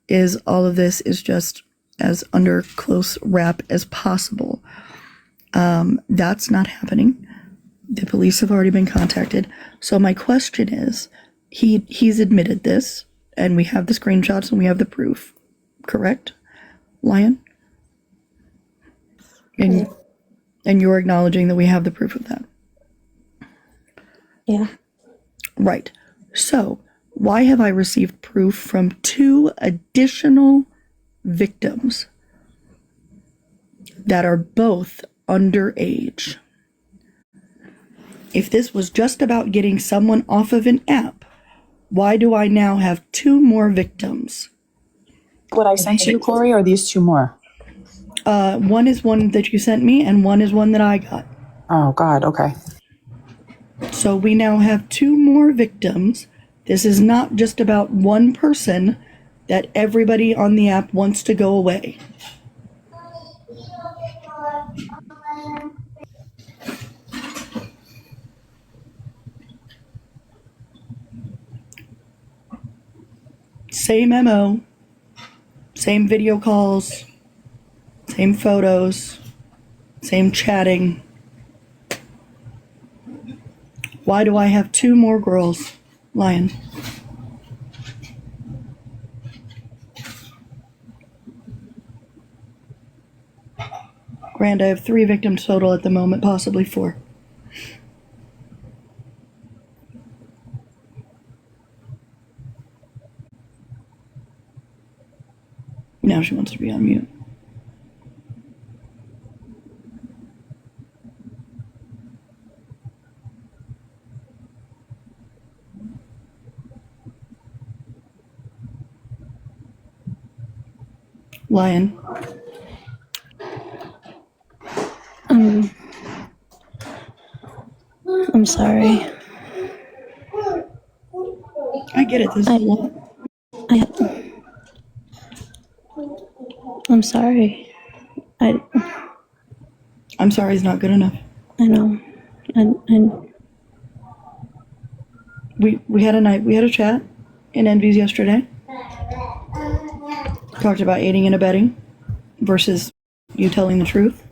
is all of this is just as under close wrap as possible. That's not happening. The police have already been contacted. So my question is, he's admitted this, and we have the screenshots and we have the proof, correct, Lion? And you're acknowledging that we have the proof of that. Yeah. Right. So why have I received proof from 2 additional victims that are both underage? If this was just about getting someone off of an app, why do I now have 2 more victims? What I sent you, Corey, or these 2 more? One is one that you sent me, and one is one that I got. Oh, God, okay. So we now have 2 more victims. This is not just about one person that everybody on the app wants to go away. Same MO, same video calls, same photos, same chatting. Why do I have 2 more girls, Lion? Grand, I have 3 victims total at the moment, possibly 4. Now she wants to be on mute. Lion. I'm sorry. I get it. This is a lot. I'm sorry. I'm sorry is not good enough. I know. And We had a chat in Envy's yesterday. Talked about aiding and abetting versus you telling the truth.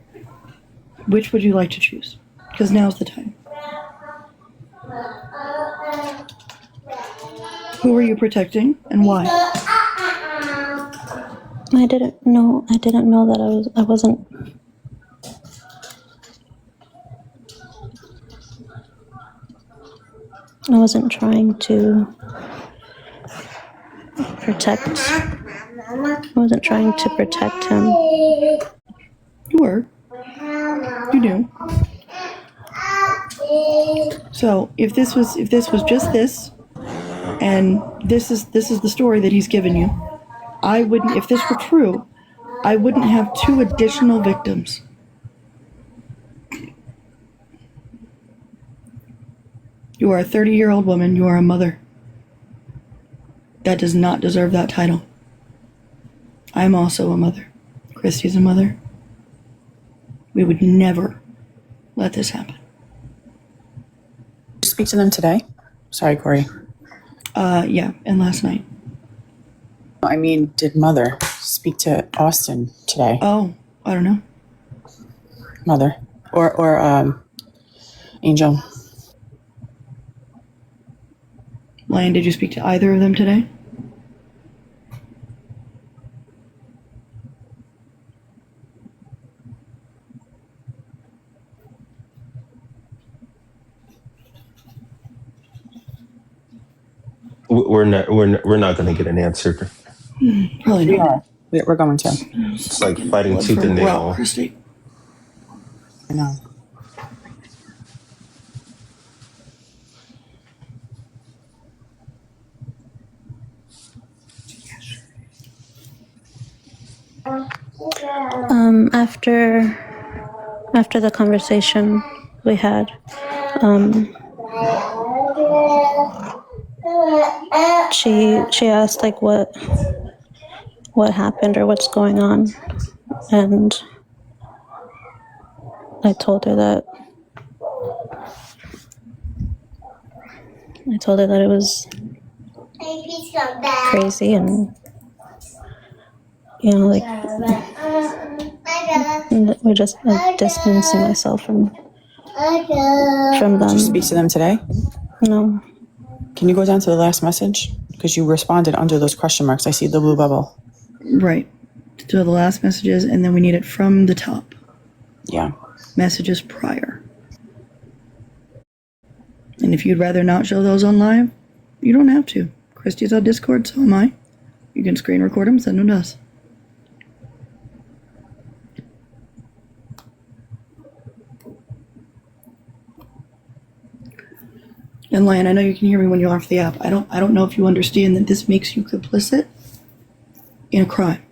Which would you like to choose? Because now's the time. Who are you protecting and why? I didn't know that I wasn't. I wasn't trying to protect. I wasn't trying to protect him. You were. You knew. So if this was just this, and this is the story that he's given you, I wouldn't. If this were true, I wouldn't have 2 additional victims. You are a 30-year-old woman. You are a mother. That does not deserve that title. I'm also a mother. Christy's a mother. We would never let this happen. Did you speak to them today? Sorry, Corey. Yeah, and last night. I mean, did Mother speak to Austin today? Oh, I don't know. Mother. Or Angel. Lion, did you speak to either of them today? We're not going to get an answer. Probably We not. are. We're going to. It's like fighting Blood tooth from and a rock, nail. Christy. I know. After the conversation we had, she asked like what happened or what's going on, and I told her that it was crazy, and like we're just distancing myself from Did them. you speak to them today? No. Can you go down to the last message? Because you responded under those question marks. I see the blue bubble. Right. To the last messages, and then we need it from the top. Yeah. Messages prior. And if you'd rather not show those on live, you don't have to. Christy's on Discord, so am I. You can screen record them, send them to us. And Lion, I know you can hear me when you're off the app. I don't know if you understand that this makes you complicit in a crime.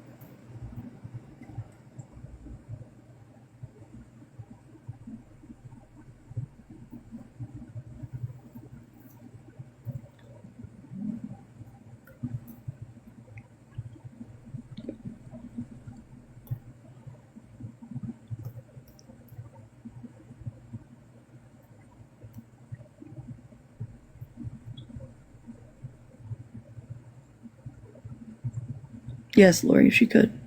Yes, Lori, if she could.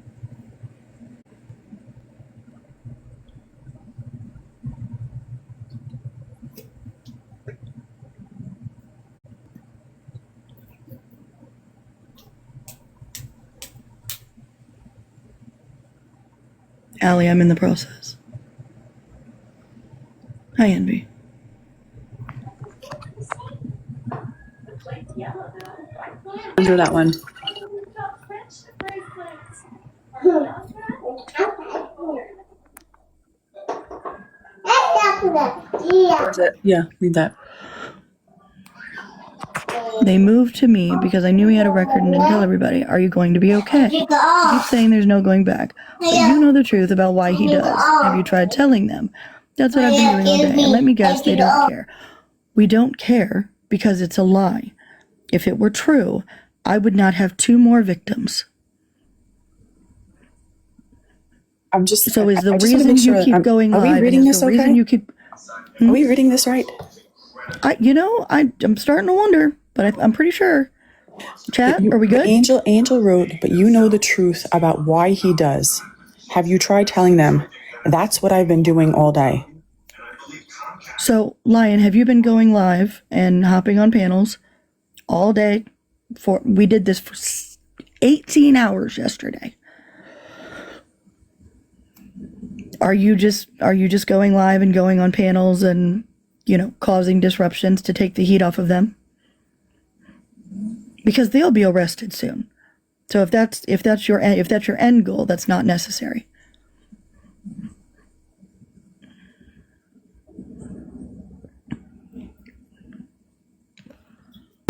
Allie, I'm in the process. Hi, Envy. Under that one. Yeah, read that. They moved to me because I knew he had a record and didn't tell everybody. Are you going to be okay? You keep saying there's no going back. But you know the truth about why he does. Have you tried telling them? That's what I've been doing all day. And let me guess, they don't care. We don't care because it's a lie. If it were true, I would not have 2 more victims. I'm just. So is the I just wanna reason make sure you keep going live? Are we reading this okay? You keep, Are we reading this right? I'm starting to wonder, but I'm pretty sure. Chat, are we good? Angel wrote, but you know the truth about why he does. Have you tried telling them? That's what I've been doing all day. So, Lion, have you been going live and hopping on panels all day? We did this for 18 hours yesterday. Are you just going live and going on panels and, causing disruptions to take the heat off of them? Because they'll be arrested soon. So if that's your end goal, that's not necessary.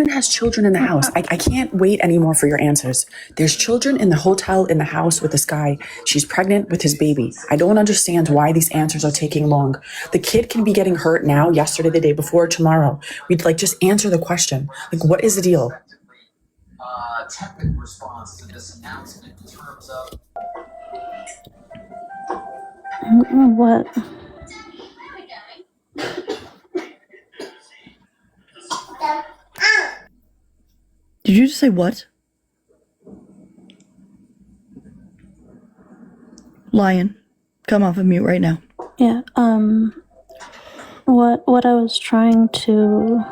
Has children in the house. I can't wait anymore for your answers. There's children in the hotel in the house with this guy. She's pregnant with his baby. I don't understand why these answers are taking long. The kid can be getting hurt now, yesterday, the day before, tomorrow. We'd just answer the question. What is the deal? Tepid response to this announcement in terms of What? Did you just say what? Lion, come off of mute right now. Yeah. What I was trying to.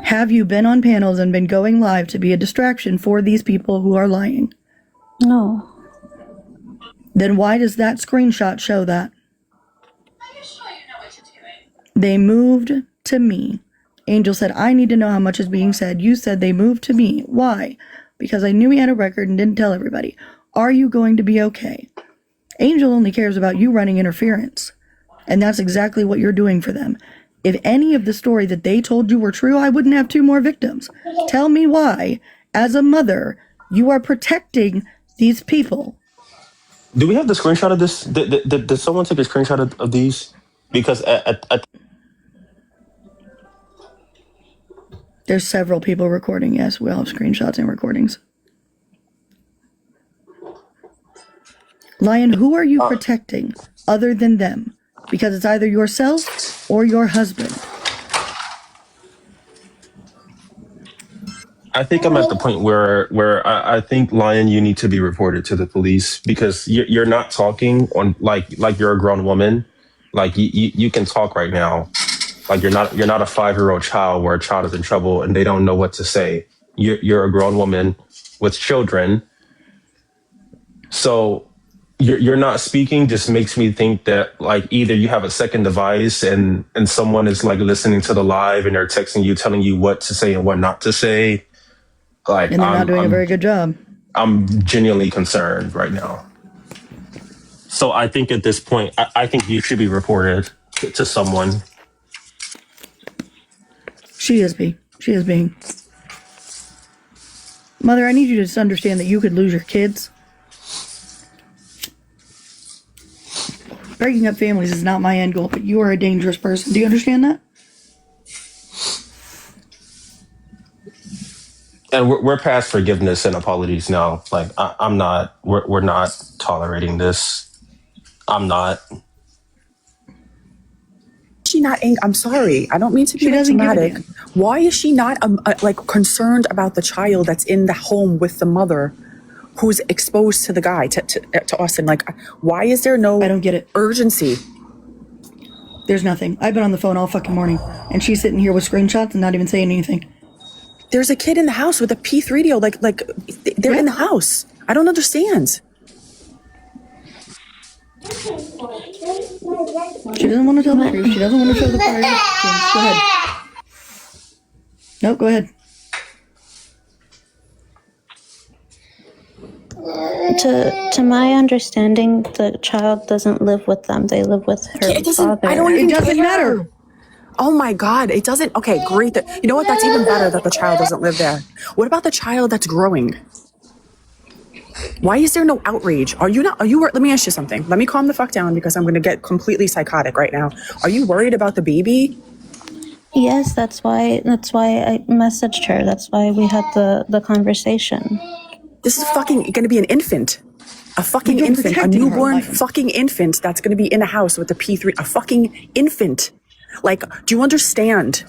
Have you been on panels and been going live to be a distraction for these people who are lying? No. Then why does that screenshot show that? They moved to me. Angel said, I need to know how much is being said. You said they moved to me. Why? Because I knew he had a record and didn't tell everybody. Are you going to be okay? Angel only cares about you running interference. And that's exactly what you're doing for them. If any of the story that they told you were true, I wouldn't have 2 more victims. Tell me why, as a mother, you are protecting these people. Do we have the screenshot of this? Did someone take a screenshot of these? Because There's several people recording. Yes, we all have screenshots and recordings. Lion, who are you protecting other than them? Because it's either yourself or your husband. I think I'm at the point where I think Lion, you need to be reported to the police because you're not talking on like you're a grown woman. Like you can talk right now. Like you're not a 5-year-old child where a child is in trouble and they don't know what to say. You're a grown woman with children. So you're not speaking just makes me think that like either you have a second device and someone is like listening to the live and they're texting you telling you what to say and what not to say. Like And they're not doing a very good job. I'm genuinely concerned right now. So I think at this point, I think you should be reported to someone. She is being. Mother, I need you to just understand that you could lose your kids. Breaking up families is not my end goal, but you are a dangerous person. Do you understand that? And we're past forgiveness and apologies now. Like we're not tolerating this. I'm not. She not I'm sorry, I don't mean to be She doesn't give a dramatic. damn. Why is she not like concerned about the child that's in the home with the mother who's exposed to the guy to Austin? Like, why is there no I don't get it. urgency? There's nothing. I've been on the phone all fucking morning, and she's sitting here with screenshots and not even saying anything. There's a kid in the house with a P3DO, like they're in the house. I don't understand. She doesn't want to tell the truth. She doesn't want to show the fire. Go ahead. Nope, go ahead. To my understanding, the child doesn't live with them. They live with her It doesn't. father. I don't even It doesn't care. matter. Oh my God, it doesn't. Okay, great. You know what? That's even better that the child doesn't live there. What about the child that's growing? Why is there no outrage? Are you not? Let me ask you something. Let me calm the fuck down because I'm going to get completely psychotic right now. Are you worried about the baby? Yes, that's why I messaged her. That's why we had the conversation. This is fucking going to be an infant. A fucking You're infant. A protecting her, newborn like- fucking infant that's going to be in the house with the P3. A fucking infant. Like, do you understand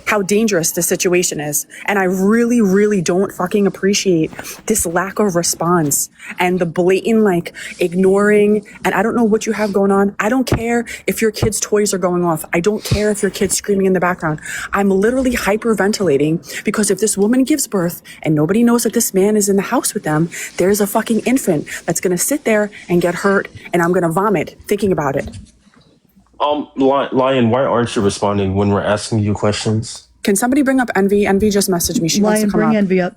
how dangerous this situation is? And I really, really don't fucking appreciate this lack of response and the blatant, like, ignoring. And I don't know what you have going on. I don't care if your kid's toys are going off. I don't care if your kid's screaming in the background. I'm literally hyperventilating because if this woman gives birth and nobody knows that this man is in the house with them, there's a fucking infant that's going to sit there and get hurt, and I'm going to vomit thinking about it. Lion, why aren't you responding when we're asking you questions? Can somebody bring up Envy? Envy just messaged me. She wants Lion, to come bring up. Envy up.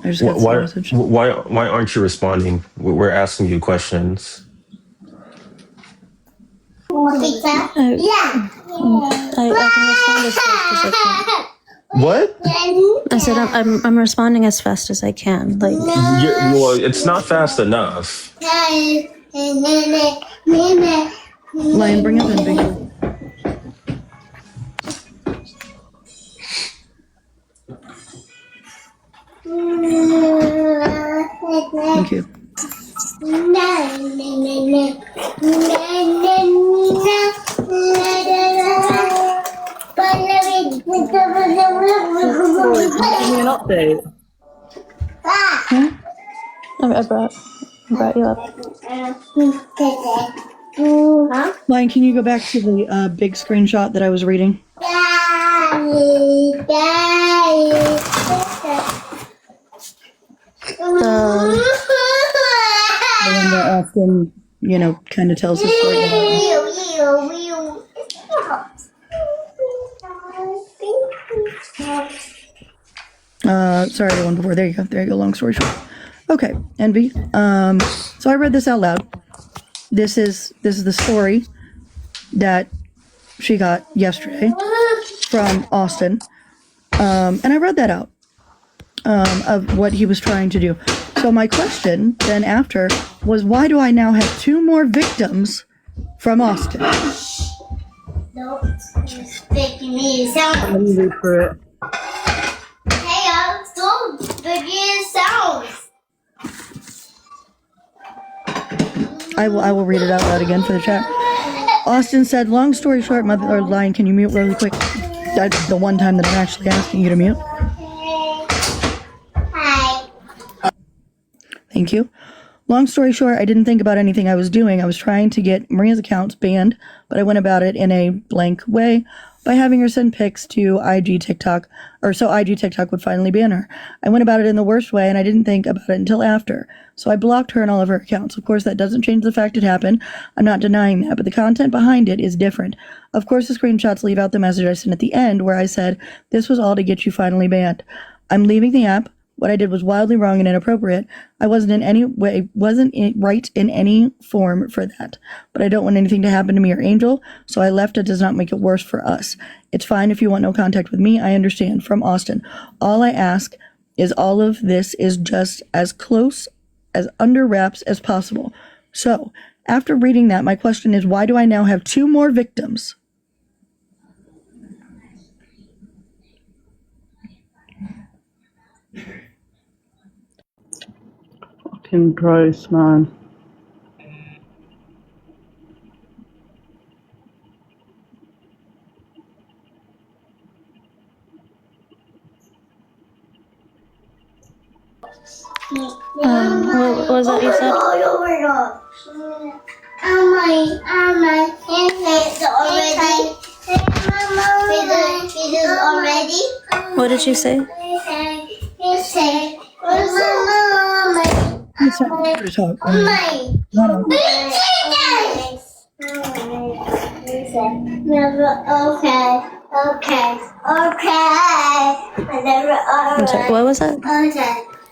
I just got Why a message. why aren't you responding? We're asking you questions. I can respond as fast as I What? can. I said I'm responding as fast as I can. Like, Well, it's not fast enough. Lion, bring up Envy. Thank you. I brought you up. Lion, can you go back to the big screenshot that I was reading? The one that Austin, kind of tells his story about. Sorry, the one before. There you go. Long story short. Okay, Envy. So I read this out loud. This is the story that she got yesterday from Austin, and I read that out of what he was trying to do. So my question then after was, why do I now have 2 more victims from Austin? Nope, it's making me sound. Let me read through it. Hey, don't making sounds. I will read it out loud again for the chat. Austin said, long story short, Mother or Lion, can you mute really quick? That's the one time that I'm actually asking you to mute. Thank you. Long story short, I didn't think about anything I was doing. I was trying to get Maria's accounts banned, but I went about it in a blank way by having her send pics to IG TikTok, or so IG TikTok would finally ban her. I went about it in the worst way, and I didn't think about it until after. So I blocked her and all of her accounts. Of course, that doesn't change the fact it happened. I'm not denying that, but the content behind it is different. Of course, the screenshots leave out the message I sent at the end where I said, this was all to get you finally banned. I'm leaving the app. What I did was wildly wrong and inappropriate. I wasn't in any way, right in any form for that. But I don't want anything to happen to me or Angel, so I left. It does not make it worse for us. It's fine if you want no contact with me. I understand. From Austin. All I ask is all of this is just as close as under wraps as possible. So, after reading that, my question is, why do I now have 2 more victims? Fucking gross, man. What was that you said? Already? What did you say? It's not fair to talk. I'm sorry, what was that?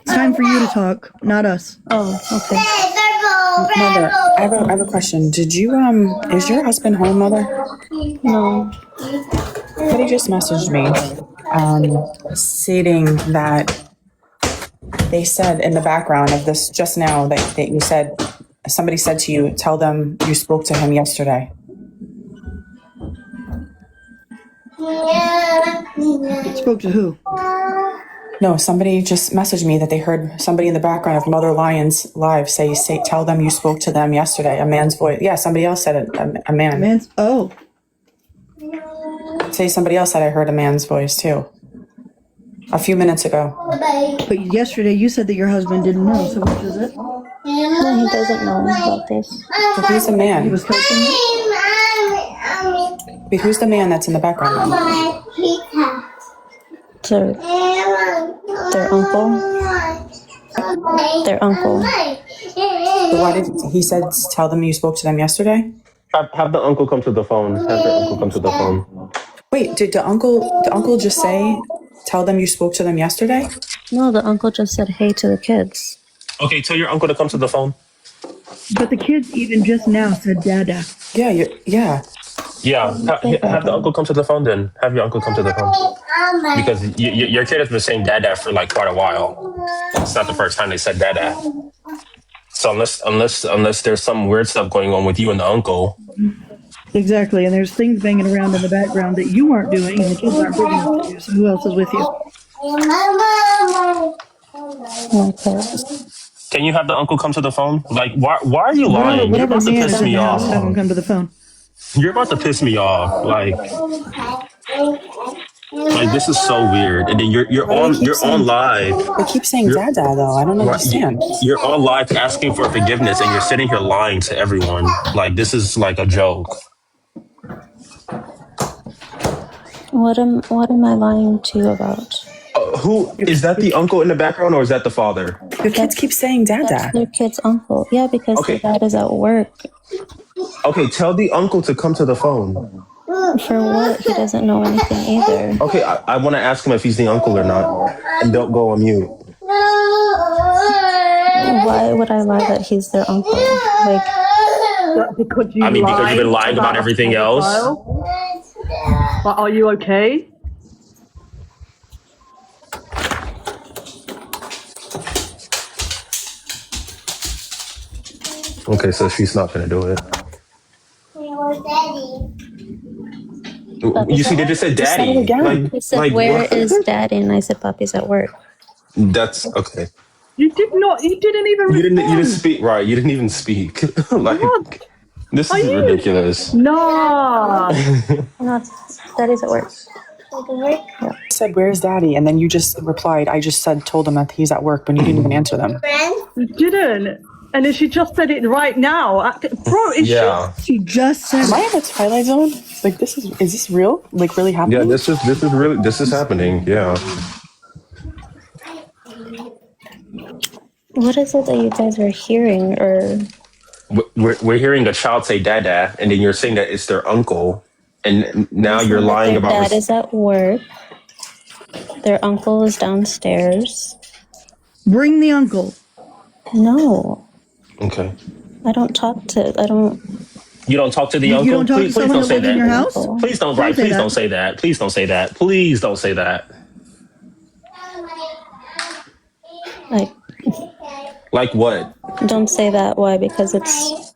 It's time for you to talk, not us. Oh, okay. Mother, I have a question. Did you, is your husband home, Mother? No. But he just messaged me, stating that they said in the background of this just now that you said, somebody said to you, tell them you spoke to him yesterday. Spoke to who? No, somebody just messaged me that they heard somebody in the background of Mother Lions live say tell them you spoke to them yesterday. A man's voice. Yeah, somebody else said it. A man. Man's, oh, Say somebody else said I heard a man's voice too. A few minutes ago. but yesterday you said that your husband didn't know, so what is it? No, he doesn't know about this. But who's the He man? was coaching you? Wait, who's the man that's in the background? Their uncle. Their uncle. But why did he said tell them you spoke to them yesterday? Have the uncle come to the phone. Have the uncle come to the phone. Wait, did the uncle just say tell them you spoke to them yesterday? No, the uncle just said hey to the kids. Okay, tell your uncle to come to the phone. But the kids even just now said dada. Yeah, yeah. Yeah, have the uncle come to the phone then. Have your uncle come to the phone. Because your kid has been saying dada for like quite a while. It's not the first time they said dada. So unless there's some weird stuff going on with you and the uncle. Exactly, and there's things banging around in the background that you aren't doing and the kids aren't big enough to do, so who else is with you? Okay. Can you have the uncle come to the phone? Like, why are you lying? You're Whatever about to man piss is in me the house, have him off. come to the phone. You're about to piss me off. Like this is so weird. And then you're on live. They keep saying dada though. I don't understand. You're on live asking for forgiveness, and you're sitting here lying to everyone. Like this is like a joke. What am I lying to you about? Who is that? The uncle in the background, or is that the father? Your kids keep saying That's dada. their kid's uncle. Yeah, because Okay. their dad is at work. Okay, tell the uncle to come to the phone. For what? He doesn't know anything either. Okay, I want to ask him if he's the uncle or not, and don't go on mute. Why would I lie that he's their uncle? Like, Because I mean, because you've been lying about everything else. But are you okay? Okay, so she's not gonna do it. You see, they just said Just say it daddy. again. he said, "Where what? is Daddy?" And I said, "Papi's at work." That's okay. You didn't even You didn't respond. speak right. You didn't even speak. Like What? this Are is you- ridiculous. No. No, Daddy's at work. said, "Where's Daddy?" And then you just replied, "I just told him that he's at work," but you didn't even answer them. You didn't. And then she just said it right now. Bro, is Yeah. She just said Am I in the Twilight Zone? Like, is this real? Like, really happening? Yeah, this is happening. Yeah. What is it that you guys are hearing? Or We're hearing a child say "dada," and then you're saying that it's their uncle, and now you're lying their about. dad is at work. Their uncle is downstairs. bring the uncle. No, Okay. I don't talk to. I don't. You don't talk to the You uncle. don't talk to Please someone don't that say lives in your that. house? Please don't. Don't Right. say Please that. don't say that. Please don't say that. Please don't say that. Like, Like what? don't say that. Why? Because it's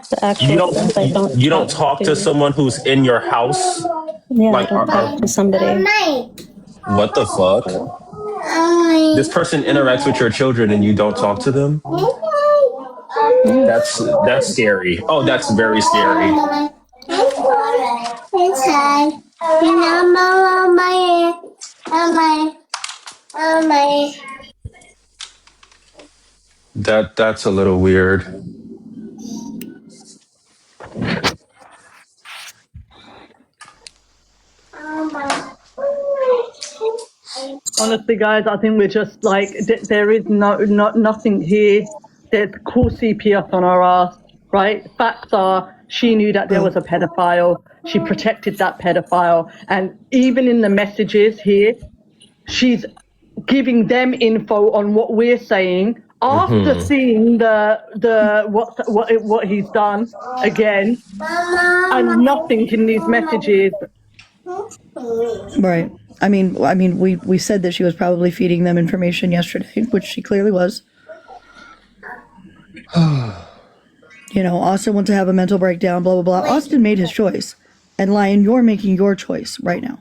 the actual. You truth. I don't. You don't talk to someone who's in your house. Yeah, Like, I don't talk to somebody. what the fuck? This person interacts with your children and you don't talk to them. That's scary. Oh, that's very scary. That's a little weird. honestly, guys, I think we're just like, there is nothing here. There's cool CPS on our ass, right? Facts are, she knew that there was a pedophile. She protected that pedophile. And even in the messages here, she's giving them info on what we're saying after seeing what he's done again, and nothing in these messages. Right. I mean, we said that she was probably feeding them information yesterday, which she clearly was. You know, Austin wants to have a mental breakdown, blah, blah, blah. Austin made his choice. And Lion, you're making your choice right now.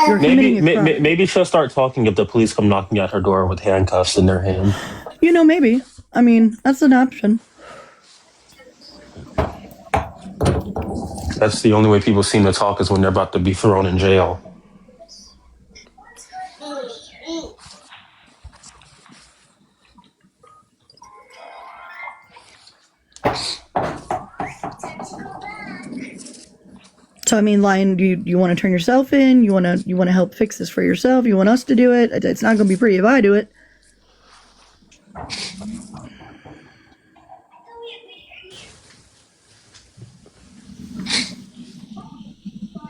You're committing a crime. Maybe she'll start talking if the police come knocking at her door with handcuffs in their hand. You know, maybe. I mean, that's an option. That's the only way people seem to talk is when they're about to be thrown in jail. So I mean, Lion, you want to turn yourself in? You want to help fix this for yourself? You want us to do it? It's not going to be pretty if I do it.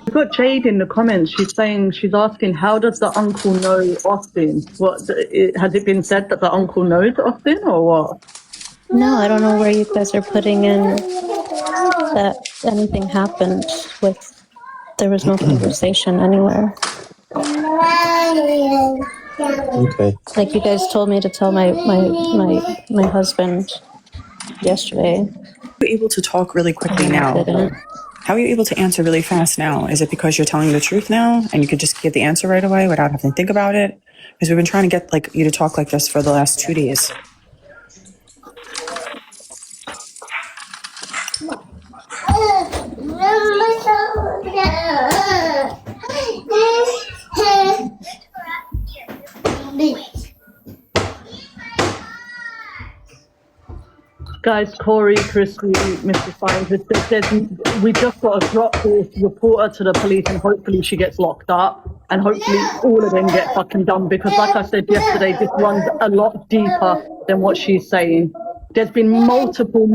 We've got Jade in the comments. She's asking, how does the uncle know Austin? Has it been said that the uncle knows Austin or what? No, I don't know where you guys are putting in that anything happened with. There was no conversation anywhere. Okay. Like you guys told me to tell my husband yesterday. You're able to talk really quickly now. Didn't. How are you able to answer really fast now? Is it because you're telling the truth now and you could just get the answer right away without having to think about it? Because we've been trying to get like you to talk like this for the last 2 days. Guys, Corey, Chris, Mr. Fine, we just got to drop this reporter to the police and hopefully she gets locked up and hopefully all of them get fucking done because like I said yesterday, this runs a lot deeper than what she's saying. There's been multiple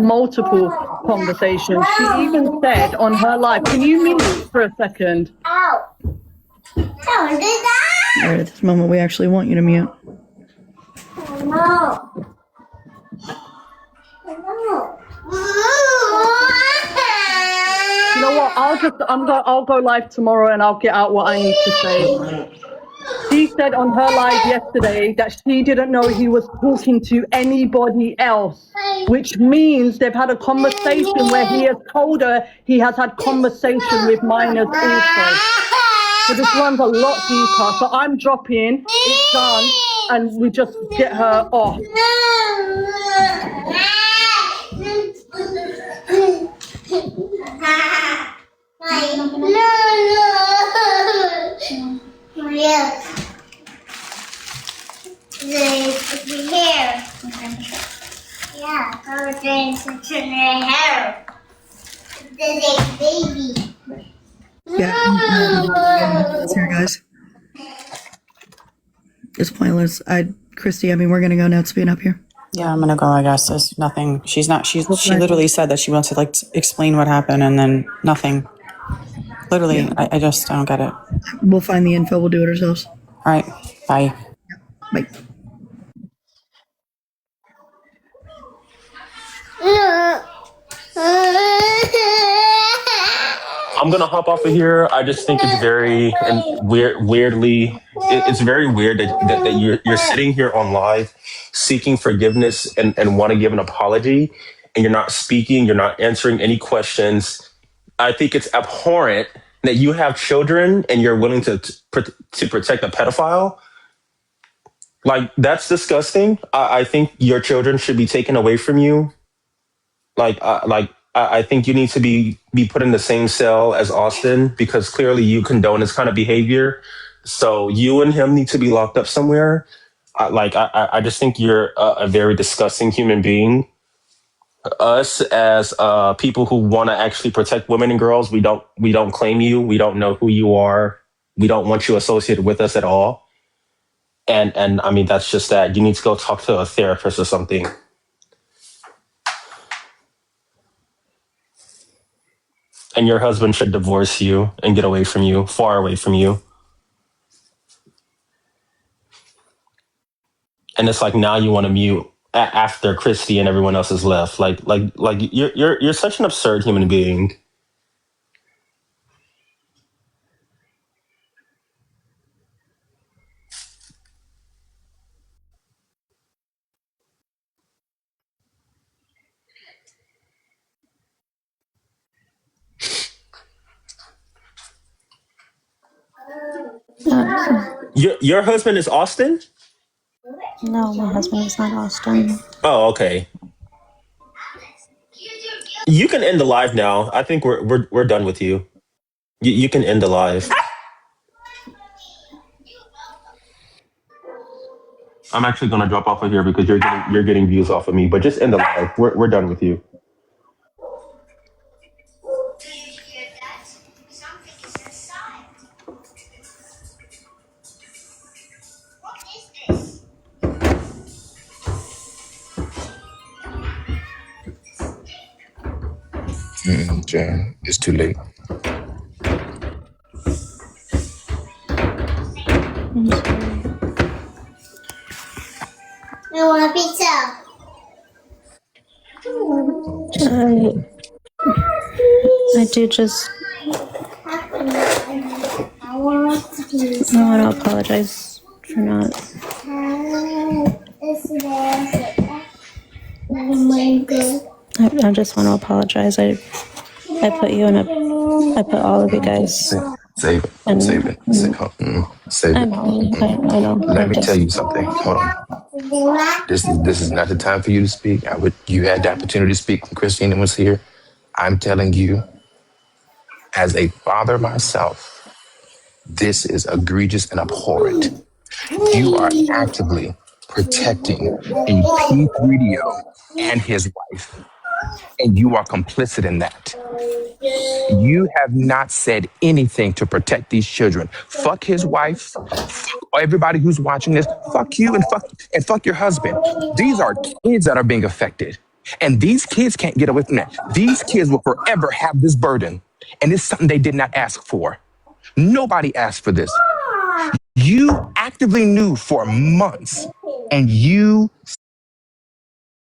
conversations. She even said on her live, can you mute for a second? Ow. Don't do that. Right at this moment, we actually want you to mute. No. You know what? I'll go live tomorrow and I'll get out what I need to say. She said on her live yesterday that she didn't know he was talking to anybody else, which means they've had a conversation where he has told her he has had conversation with minors also. So this runs a lot deeper. So I'm dropping, it's done, and we just get her off. No. Yes. The hair. Yeah, I was trying to turn her hair. There's a baby. Yeah, it's here, guys. It's pointless. Christy, I mean, we're gonna go now. It's being up here. Yeah, I'm gonna go. I guess there's nothing. She literally said that she wants to explain what happened, and then nothing. Literally, yeah. I don't get it. We'll find the info. We'll do it ourselves. All right, bye. Bye. I'm gonna hop off of here. I just think it's very it's very weird that you're sitting here on live seeking forgiveness and want to give an apology, and you're not speaking, you're not answering any questions. I think it's abhorrent that you have children and you're willing to protect a pedophile. Like, that's disgusting. I think your children should be taken away from you. I think you need to be put in the same cell as Austin, because clearly you condone this kind of behavior. So you and him need to be locked up somewhere. I just think you're a very disgusting human being. Us as people who want to actually protect women and girls, we don't claim you. We don't know who you are. We don't want you associated with us at all. And I mean, that's just that. You need to go talk to a therapist or something. And your husband should divorce you and get away from you, far away from you. And it's like, now you want to mute after Christy and everyone else has left. Like you're such an absurd human being. Your husband is Austin? No, my husband is not Austin. Oh, okay. You can end the live now. I think we're done with you. You can end the live. I'm actually gonna drop off of here because you're getting views off of me. But just end the live. We're done with you. Do you hear that? Something is inside. What is this? Jan, it's too late. I'm sorry. I want a pizza. I do just I want a pizza. I want to apologize for not. Oh my God. I just want to apologize. I put you in I put all of you guys. Save it. And- Save it. Save I it. know. I know. Let me tell you something. Hold on. This is not the time for you to speak. You had the opportunity to speak when Christina was here. I'm telling you, as a father myself, this is egregious and abhorrent. You are actively protecting a Pete Video and his wife, and you are complicit in that. You have not said anything to protect these children. Fuck his wife. Fuck everybody who's watching this. Fuck you and fuck your husband. These are kids that are being affected. And these kids can't get away from that. These kids will forever have this burden. And it's something they did not ask for. Nobody asked for this. You actively knew for months, and you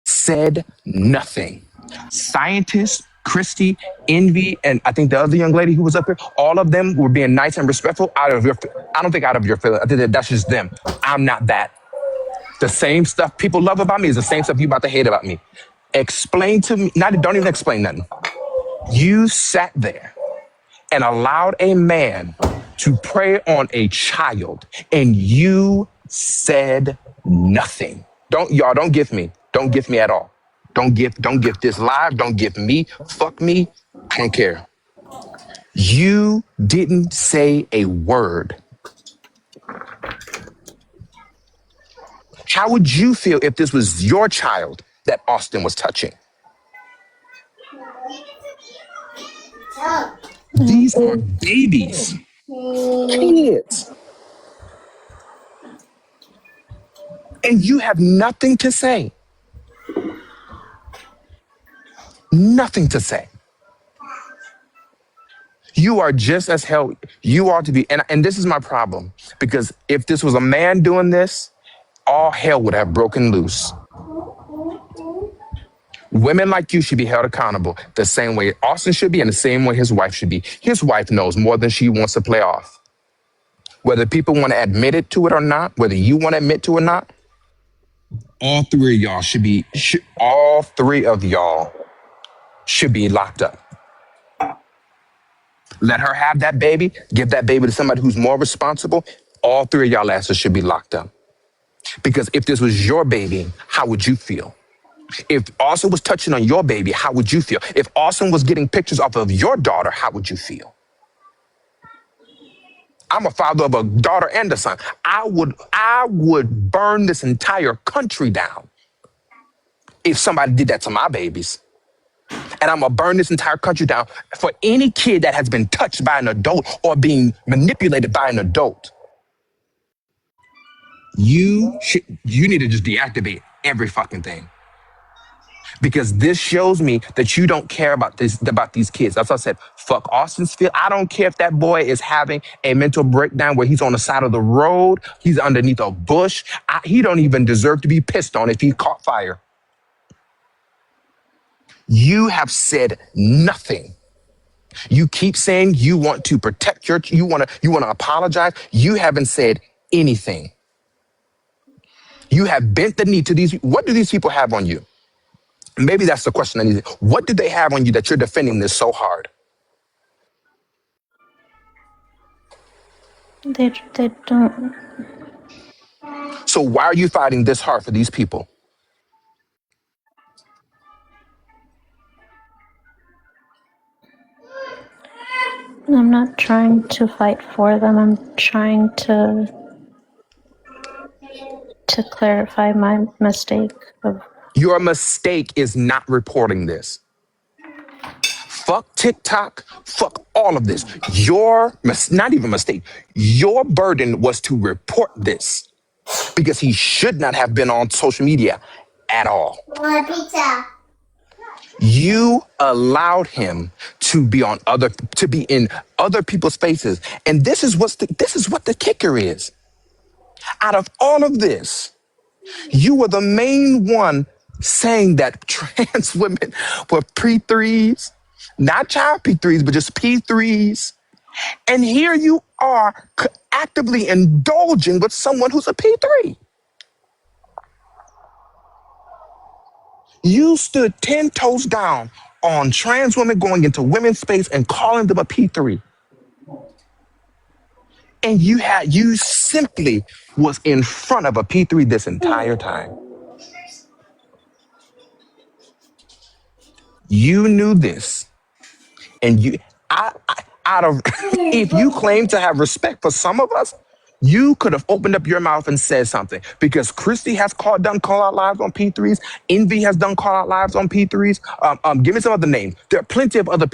said nothing. Scientists, Christy, Envy, and I think the other young lady who was up here, all of them were being nice and respectful I don't think out of your feelings. I think that's just them. I'm not that. The same stuff people love about me is the same stuff you about to hate about me. Explain to me, don't even explain nothing. You sat there and allowed a man to prey on a child, and you said nothing. Don't gift me. Don't gift me at all. Don't gift this live. Don't gift me. Fuck me. I don't care. You didn't say a word. How would you feel if this was your child that Austin was touching? These are babies, kids, and you have nothing to say. Nothing to say. You are just as hell. You ought to be, and this is my problem, because if this was a man doing this, all hell would have broken loose. Women like you should be held accountable the same way Austin should be and the same way his wife should be. His wife knows more than she wants to play off. Whether people want to admit it to it or not, whether you want to admit to it or not, all three of y'all should be locked up. Let her have that baby, give that baby to somebody who's more responsible. All three of y'all asses should be locked up. Because if this was your baby, how would you feel? If Austin was touching on your baby, how would you feel? If Austin was getting pictures off of your daughter, how would you feel? I'm a father of a daughter and a son. I would burn this entire country down if somebody did that to my babies. And I'm gonna burn this entire country down for any kid that has been touched by an adult or being manipulated by an adult. You need to just deactivate every fucking thing. Because this shows me that you don't care about these kids. That's what I said. Fuck Austin's feel. I don't care if that boy is having a mental breakdown where he's on the side of the road, he's underneath a bush. He don't even deserve to be pissed on if he caught fire. You have said nothing. You keep saying you want to protect you want to apologize. You haven't said anything. You have bent the knee to these. What do these people have on you? Maybe that's the question I need. What do they have on you that you're defending this so hard? They don't. So why are you fighting this hard for these people? I'm not trying to fight for them. I'm trying to clarify my mistake of. Your mistake is not reporting this. Fuck TikTok. Fuck all of this. Not even mistake. Your burden was to report this because he should not have been on social media at all. Pizza. You allowed him to be in other people's faces, and this is what the kicker is. Out of all of this, you were the main one saying that trans women were P3s, not child P3s, but just P3s. And here you are actively indulging with someone who's a P3. You stood 10 toes down on trans women going into women's space and calling them a P3. And you simply was in front of a P3 this entire time. You knew this, and if you claim to have respect for some of us, you could have opened up your mouth and said something. Because Christy has done call out lives on P3s. Envy has done call out lives on P3s. Give me some other names. There are plenty of other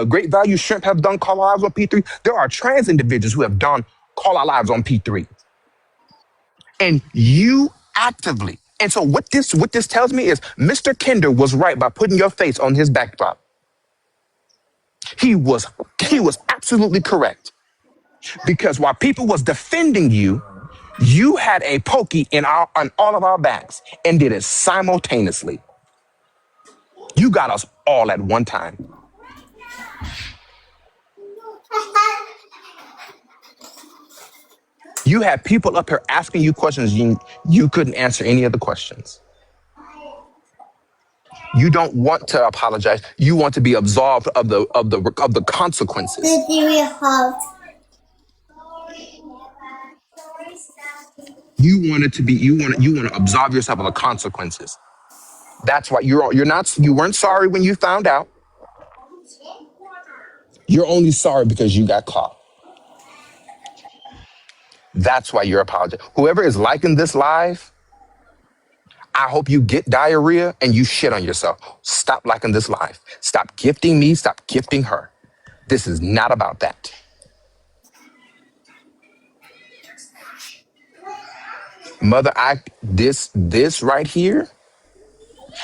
Great Value Shrimp have done call out lives on P3. There are trans individuals who have done call out lives on P3. And you actively. And so what this tells me is Mr. Kinder was right by putting your face on his backdrop. He was absolutely correct. Because while people was defending you, you had a pokey on all of our backs and did it simultaneously. You got us all at one time. You had people up here asking you questions. You couldn't answer any of the questions. You don't want to apologize. You want to be absolved of the consequences. You want to absolve yourself of the consequences. That's why you weren't sorry when you found out. You're only sorry because you got caught. That's why you're apologizing. Whoever is liking this live, I hope you get diarrhea and you shit on yourself. Stop liking this live. Stop gifting me. Stop gifting her. This is not about that. Mother, this right here,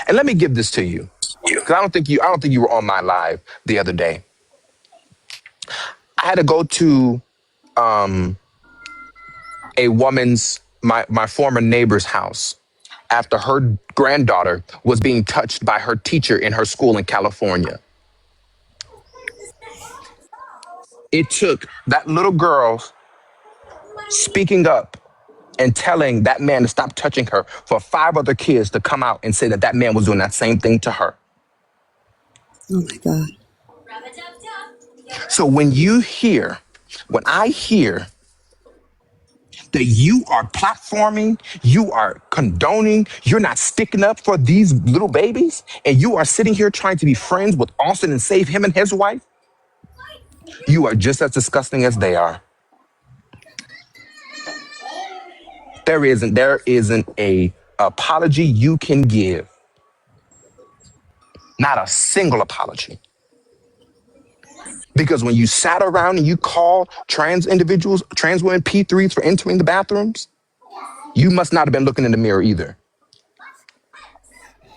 and let me give this to you. Because I don't think you were on my live the other day. I had to go to my former neighbor's house after her granddaughter was being touched by her teacher in her school in California. It took that little girl speaking up and telling that man to stop touching her for 5 other kids to come out and say that that man was doing that same thing to her. Oh my God. So when I hear that you are platforming, you are condoning, you're not sticking up for these little babies, and you are sitting here trying to be friends with Austin and save him and his wife, you are just as disgusting as they are. There isn't a apology you can give. Not a single apology. Because when you sat around and you called trans individuals, trans women P3s for entering the bathrooms, you must not have been looking in the mirror either.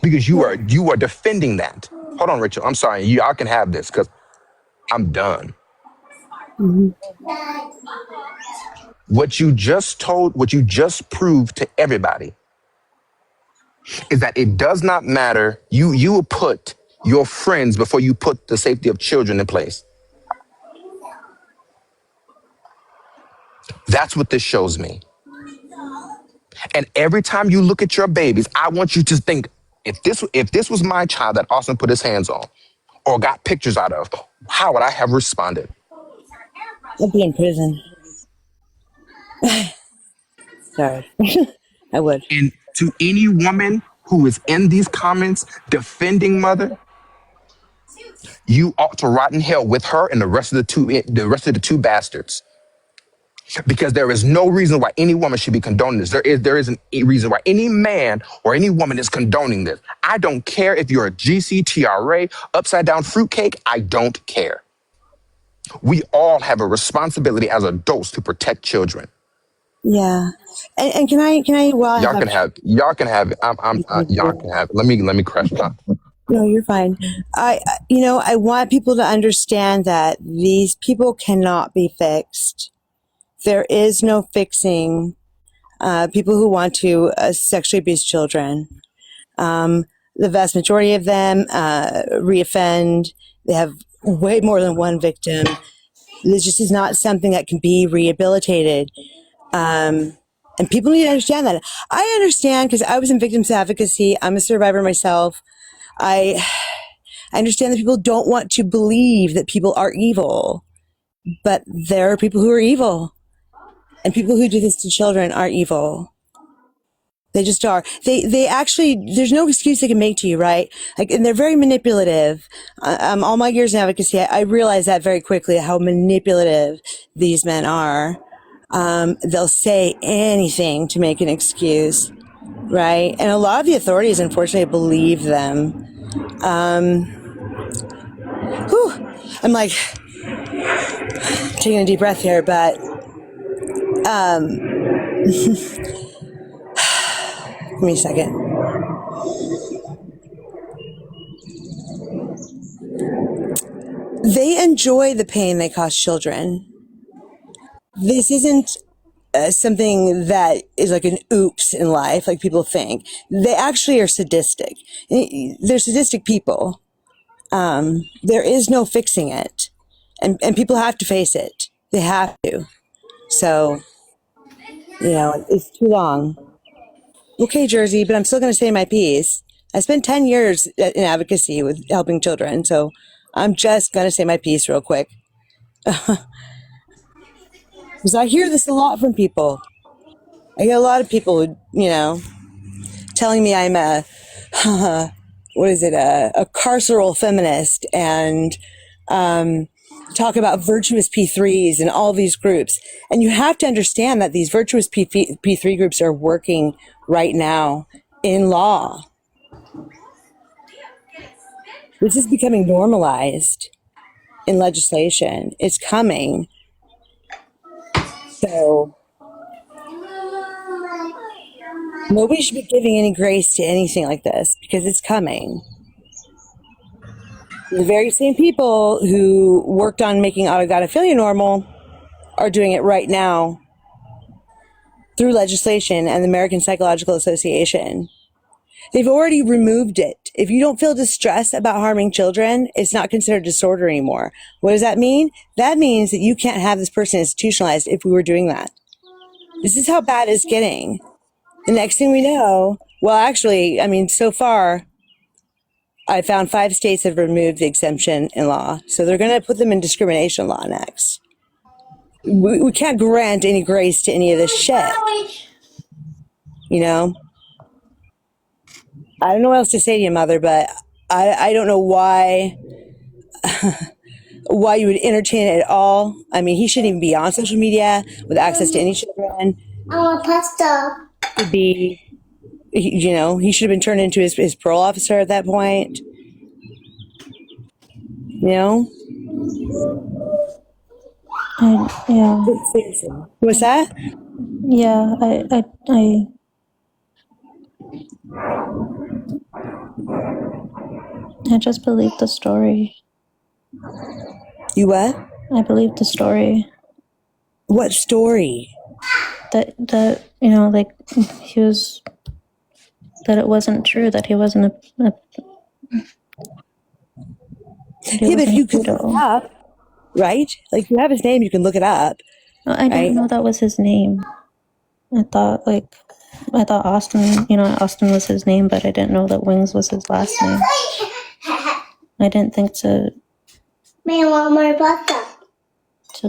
Because you are defending that. Hold on, Rachel. I'm sorry. Y'all can have this because I'm done. What you just proved to everybody is that it does not matter. You will put your friends before you put the safety of children in place. That's what this shows me. And every time you look at your babies, I want you to think, if this was my child that Austin put his hands on or got pictures out of, how would I have responded? I'd be in prison. Sorry. I would. And to any woman who is in these comments defending mother, you ought to rot in hell with her and the rest of the two bastards. Because there is no reason why any woman should be condoning this. There isn't a reason why any man or any woman is condoning this. I don't care if you're a GC, TRA, upside down fruitcake. I don't care. We all have a responsibility as adults to protect children. Yeah. And can I, well, Y'all can have y'all can have it. Let me crash out. No, you're fine. I want people to understand that these people cannot be fixed. There is no fixing people who want to sexually abuse children. The vast majority of them reoffend. They have way more than one victim. This just is not something that can be rehabilitated. And people need to understand that. I understand because I was in victims advocacy. I'm a survivor myself. I understand that people don't want to believe that people are evil, but there are people who are evil. And people who do this to children are evil. They just are. They actually, there's no excuse they can make to you, right? Like, and they're very manipulative. All my years in advocacy, I realized that very quickly, how manipulative these men are. They'll say anything to make an excuse, right? And a lot of the authorities, unfortunately, believe them. I'm like taking a deep breath here, but give me a second. They enjoy the pain they cause children. This isn't something that is like an oops in life, like people think. They actually are sadistic. They're sadistic people. There is no fixing it. And people have to face it. They have to. So, it's too long. Okay, Jersey, but I'm still going to say my piece. I spent 10 years in advocacy with helping children, so I'm just going to say my piece real quick. Because I hear this a lot from people. I get a lot of people who, telling me I'm a carceral feminist, and talk about virtuous P3s and all these groups. And you have to understand that these virtuous P3 groups are working right now in law. This is becoming normalized in legislation. It's coming. So nobody should be giving any grace to anything like this because it's coming. The very same people who worked on making autogynephilia normal are doing it right now through legislation and the American Psychological Association. They've already removed it. If you don't feel distress about harming children, it's not considered disorder anymore. What does that mean? That means that you can't have this person institutionalized if we were doing that. This is how bad it's getting. The next thing we know, well, actually, I mean, so far, I found 5 states have removed the exemption in law. So they're going to put them in discrimination law next. We can't grant any grace to any of this shit. You know? I don't know what else to say to you, Mother, but I don't know why why you would entertain it at all. I mean, he shouldn't even be on social media with access to any children. I want pasta. He should have been turned into his parole officer at that point. You know? Yeah. Seriously. What's that? Yeah, I just believe the story. You what? I believe the story. What story? That like he was, that it wasn't true, that he wasn't a Yeah, but if you can look it up, right? Like, you have his name, you can look it up. No, I didn't know that was his name. I thought Austin, Austin was his name, but I didn't know that Wings was his last name. I didn't think to May I want more pasta?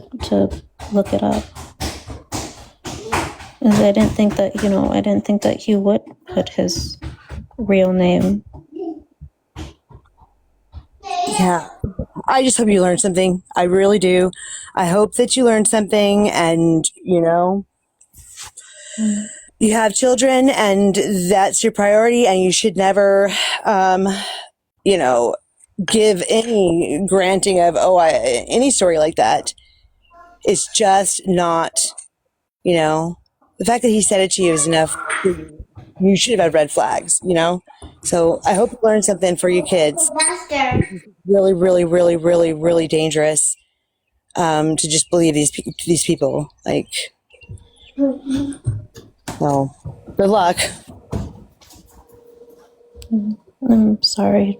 to look it up. And I didn't think that he would put his real name. Yeah. I just hope you learned something. I really do. I hope that you learned something and, you have children and that's your priority and you should never, give any granting of, any story like that. It's just not, the fact that he said it to you is enough. You should have had red flags, So I hope you learned something for your kids. Really, really, really, really, really dangerous to just believe these people. Like, well, good luck. I'm sorry.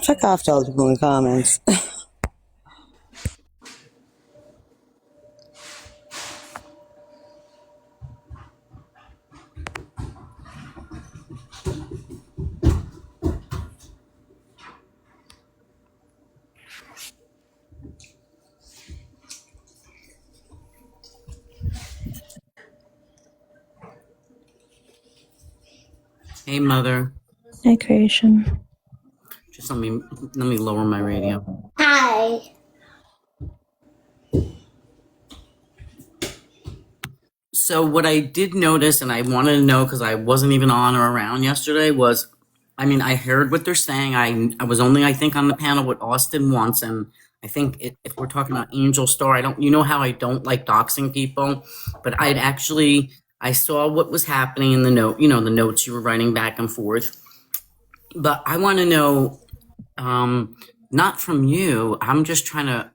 Fuck off to all the people in the comments. Hey, Mother. Hey, Creation. Just let me lower my radio. Hi. So what I did notice, and I wanted to know because I wasn't even on or around yesterday, was, I heard what they're saying. I was only, I think, on the panel with Austin once, and I think if we're talking about Angel Star, how I don't like doxing people, but I saw what was happening in the note, the notes you were writing back and forth. But I want to know, not from you, I'm just trying to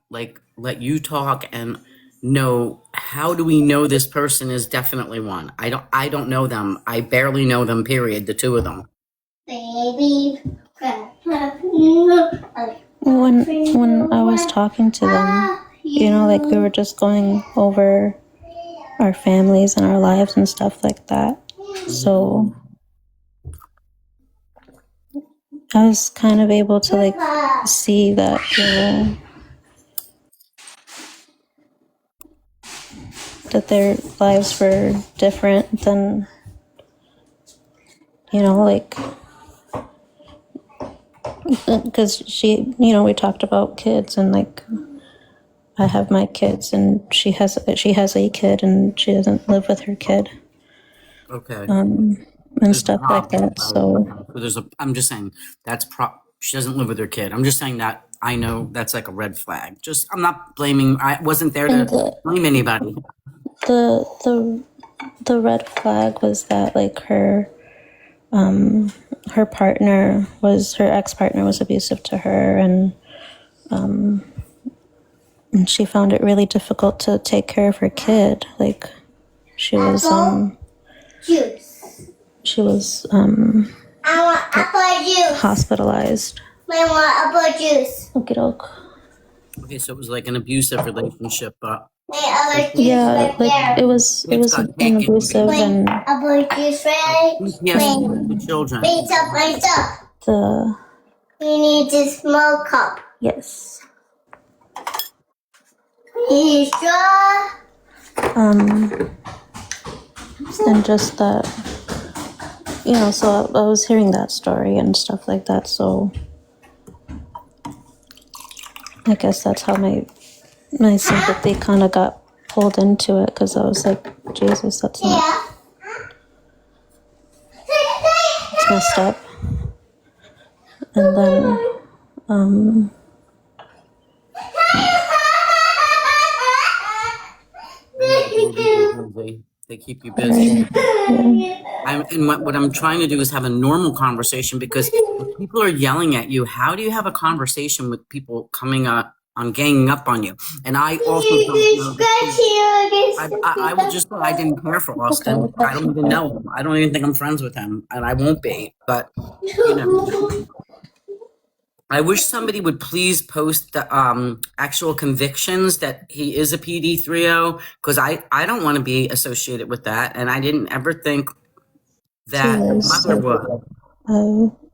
let you talk and know, how do we know this person is definitely one? I don't know them. I barely know them, period, the two of them. Baby. When I was talking to them, we were just going over our families and our lives and stuff like that. So I was kind of able to see that that their lives were different than because she, we talked about kids and I have my kids, and she has a kid, and she doesn't live with her kid, Okay. and stuff like that. So I'm just saying she doesn't live with her kid. I'm just saying that I know that's like a red flag. I'm not blaming. I wasn't there to blame anybody. the red flag was that like her partner her ex-partner was abusive to her, and she found it really difficult to take care of her kid. Like she was Juice. I want apple juice. hospitalized. I want apple juice. Okay, so it was like an abusive relationship, but Yeah, like it was an abusive, and apple juice, right? yes, the children. Face up, face up. You need a small cup. Yes. You sure? And just that, so I was hearing that story and stuff like that, so I guess that's how my sympathy kind of got pulled into it, because I was like, Jesus, that's not, it's messed up. And then, They keep you busy. And what I'm trying to do is have a normal conversation, because if people are yelling at you, how do you have a conversation with people coming up on ganging up on you? And I also don't know I will just say I didn't care for Austin. I don't even know him. I don't even think I'm friends with him, and I won't be. But I wish somebody would please post the actual convictions that he is a PD 30, because I don't want to be associated with that, and I didn't ever think that mother would.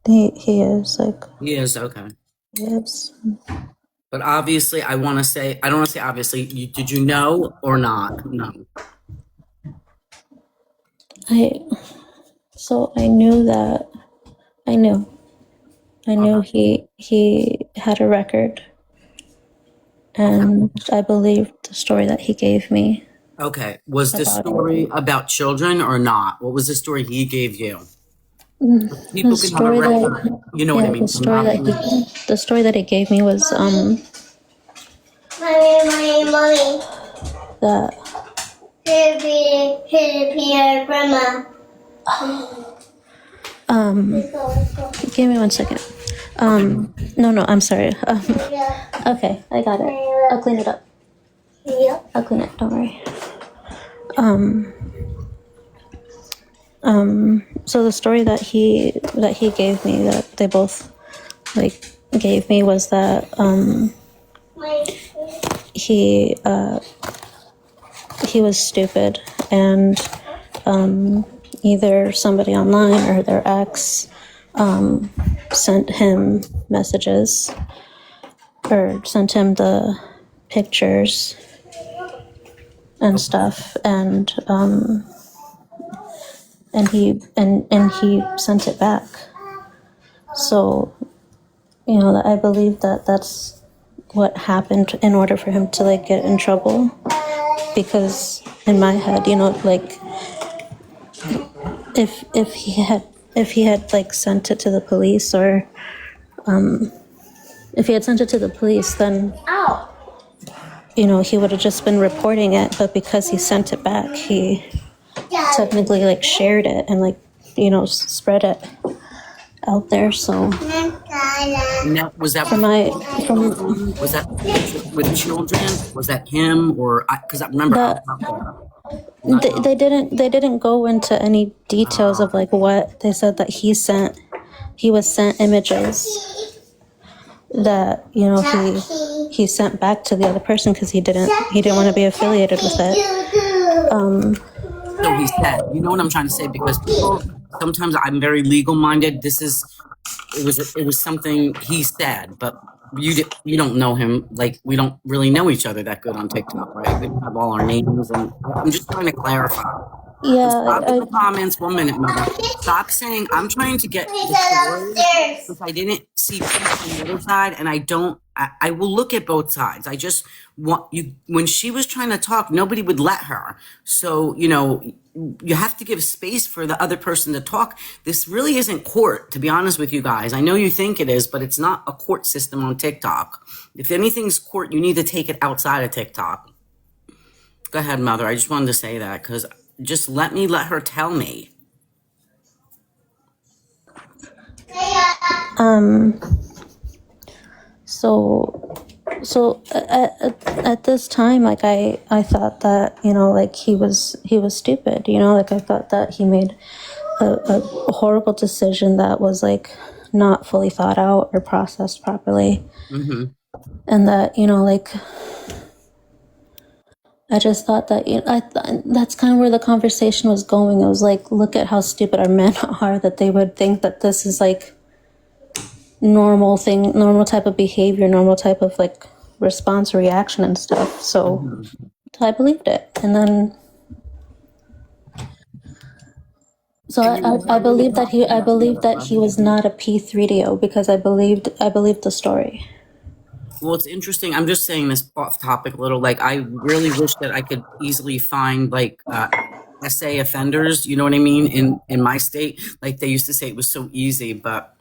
He is like. He is, okay. Yes. But obviously, I don't want to say obviously. Did you know or not? No. I knew that. I knew he had a record, and I believed the story that he gave me. Okay. Was the story about children or not? What was the story he gave you? People can have a record. You know what I mean? The story that he gave me was Mommy. that Here, Grandma. give me 1 second. No, I'm sorry. Okay, I got it. I'll clean it up. I'll clean it, don't worry. So the story that he gave me, that they both gave me, was that he was stupid, and either somebody online or their ex sent him messages or sent him the pictures and stuff, and he sent it back. So I believe that that's what happened in order for him to get in trouble, because in my head, if he had sent it to the police, or if he had sent it to the police, then he would have just been reporting it. But because he sent it back, he technically shared it and spread it out there. So now, was that was that with children? Was that him, or because I remember they didn't go into any details of what they said. That he was sent images that he sent back to the other person because he didn't want to be affiliated with it. So he said, you know what I'm trying to say, because people, sometimes I'm very legal minded. It was something he said, but you don't know him. We don't really know each other that good on TikTok, right? We don't have all our names, and I'm just trying to clarify. Yeah. Stop in the comments 1 minute, mother. Stop saying I'm trying to get the story, because I didn't see peace on the other side, and I don't I will look at both sides. I just want you, when she was trying to talk, nobody would let her. So, you know, you have to give space for the other person to talk. This really isn't court, to be honest with you guys. I know you think it is, but it's not a court system on TikTok. If anything's court, you need to take it outside of TikTok. Go ahead, Mother. I just wanted to say that because just let her tell me. So at this time, like I thought that, you know, like he was stupid, you know, like I thought that he made a horrible decision that was like not fully thought out or processed properly. Mm-hmm. And that, you know, like I just thought that, you know, that's kind of where the conversation was going. It was like, look at how stupid our men are, that they would think that this is like normal type of behavior, normal type of like response or reaction and stuff. So I believed it. And then so I believed that he was not a P3DO because I believed the story. Well, it's interesting. I'm just saying this off topic a little. Like, I really wish that I could easily find like SA offenders. You know what I mean? In my state, like they used to say it was so easy, but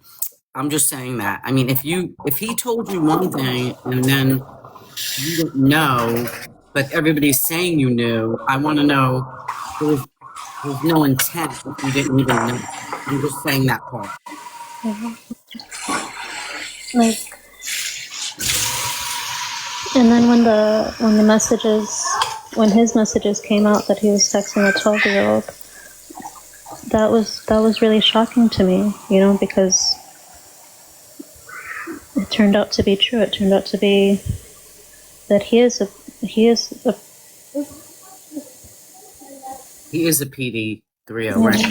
I'm just saying that. I mean, if he told you one thing and then you didn't know, but everybody's saying you knew, I want to know there's no intent if you didn't even know. I'm just saying that part. Like, and then when his messages came out that he was texting a 12-year-old, that was really shocking to me, you know, because it turned out to be true. It turned out to be that he is a PD30, right?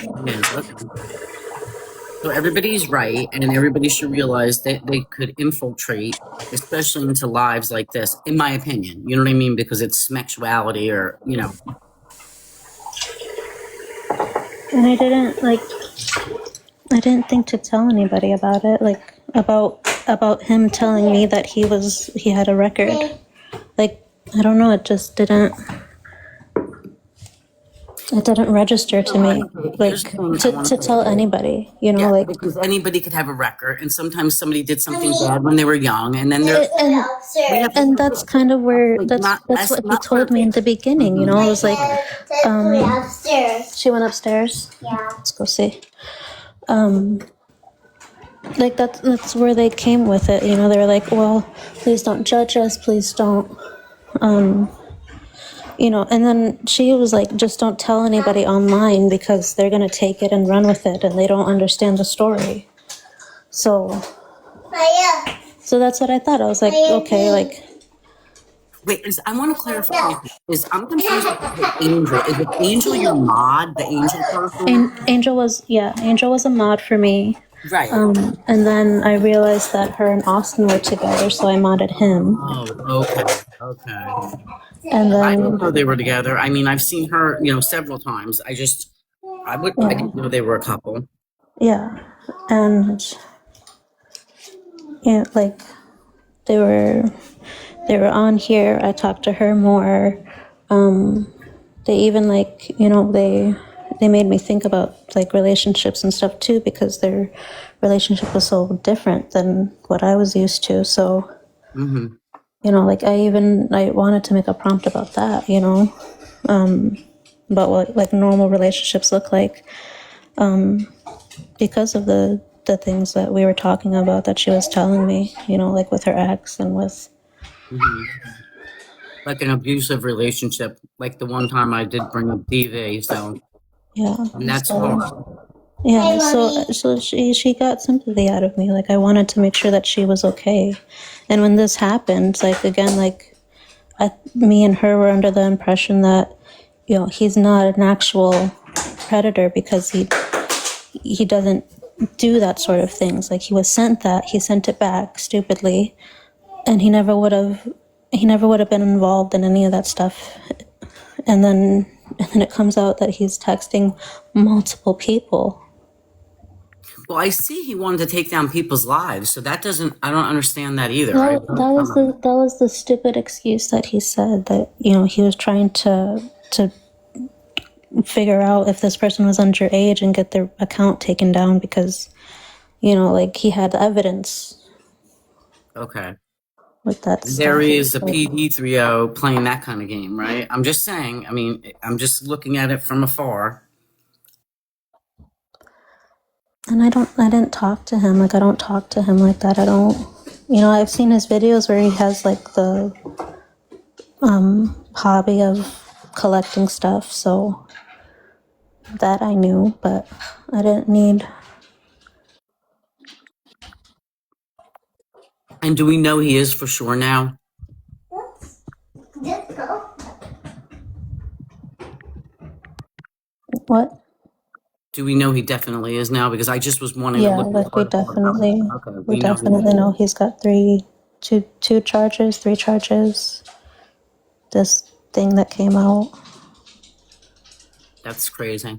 So everybody's right, and everybody should realize that they could infiltrate, especially into lives like this, in my opinion. You know what I mean? Because it's sexuality or, you know. And I didn't think to tell anybody about it, like about him telling me that he had a record. Like, I don't know, it just didn't register to me, like to tell anybody, you know, Yeah, like because anybody could have a record, and sometimes somebody did something bad when they were young, and then they're and that's kind of where that's what he told me in the beginning, you know. I was like, she went upstairs. Yeah. Let's go see. Like that's where they came with it, you know. They were like, well, please don't judge us, please don't, you know. And then she was like, just don't tell anybody online because they're gonna take it and run with it, and they don't understand the story. So that's what I thought. I was like, okay, like. Wait, I want to clarify. I'm confused with Angel. Is it Angel your mod, the Angel person? Angel was a mod for me. Right. And then I realized that her and Austin were together, so I modded him. Oh, okay. And then I didn't know they were together. I mean, I've seen her, you know, several times. I didn't know they were a couple. Yeah, and yeah, like they were on here. I talked to her more. They even like, you know, they made me think about like relationships and stuff too, because their relationship was so different than what I was used to. So, you know, like I wanted to make a prompt about that, you know, about what like normal relationships look like, because of the things that we were talking about that she was telling me, you know, like with her ex and with. Like an abusive relationship, like the one time I did bring up DV, so. Yeah. And that's yeah, so she got sympathy out of me. Like I wanted to make sure that she was okay. And when this happened, like again, like me and her were under the impression that, you know, he's not an actual predator because he doesn't do that sort of things. Like he was sent it back stupidly, and he never would have been involved in any of that stuff. And then it comes out that he's texting multiple people. Well, I see he wanted to take down people's lives, so that doesn't. I don't understand that either. That was the stupid excuse that he said, that he was trying to figure out if this person was underage and get their account taken down because like he had evidence Okay. with that There stuff. is a PD30 playing that kind of game, right? I'm just saying. I mean, I'm just looking at it from afar. And I didn't talk to him. Like, I don't talk to him like that. I don't, I've seen his videos where he has like the hobby of collecting stuff. So that I knew, but I didn't need. And do we know he is for sure now? What? Do we know he definitely is now? Because I just was wanting Yeah, to look. like we definitely know know he's got two charges, 3 charges. This thing that came out. That's crazy.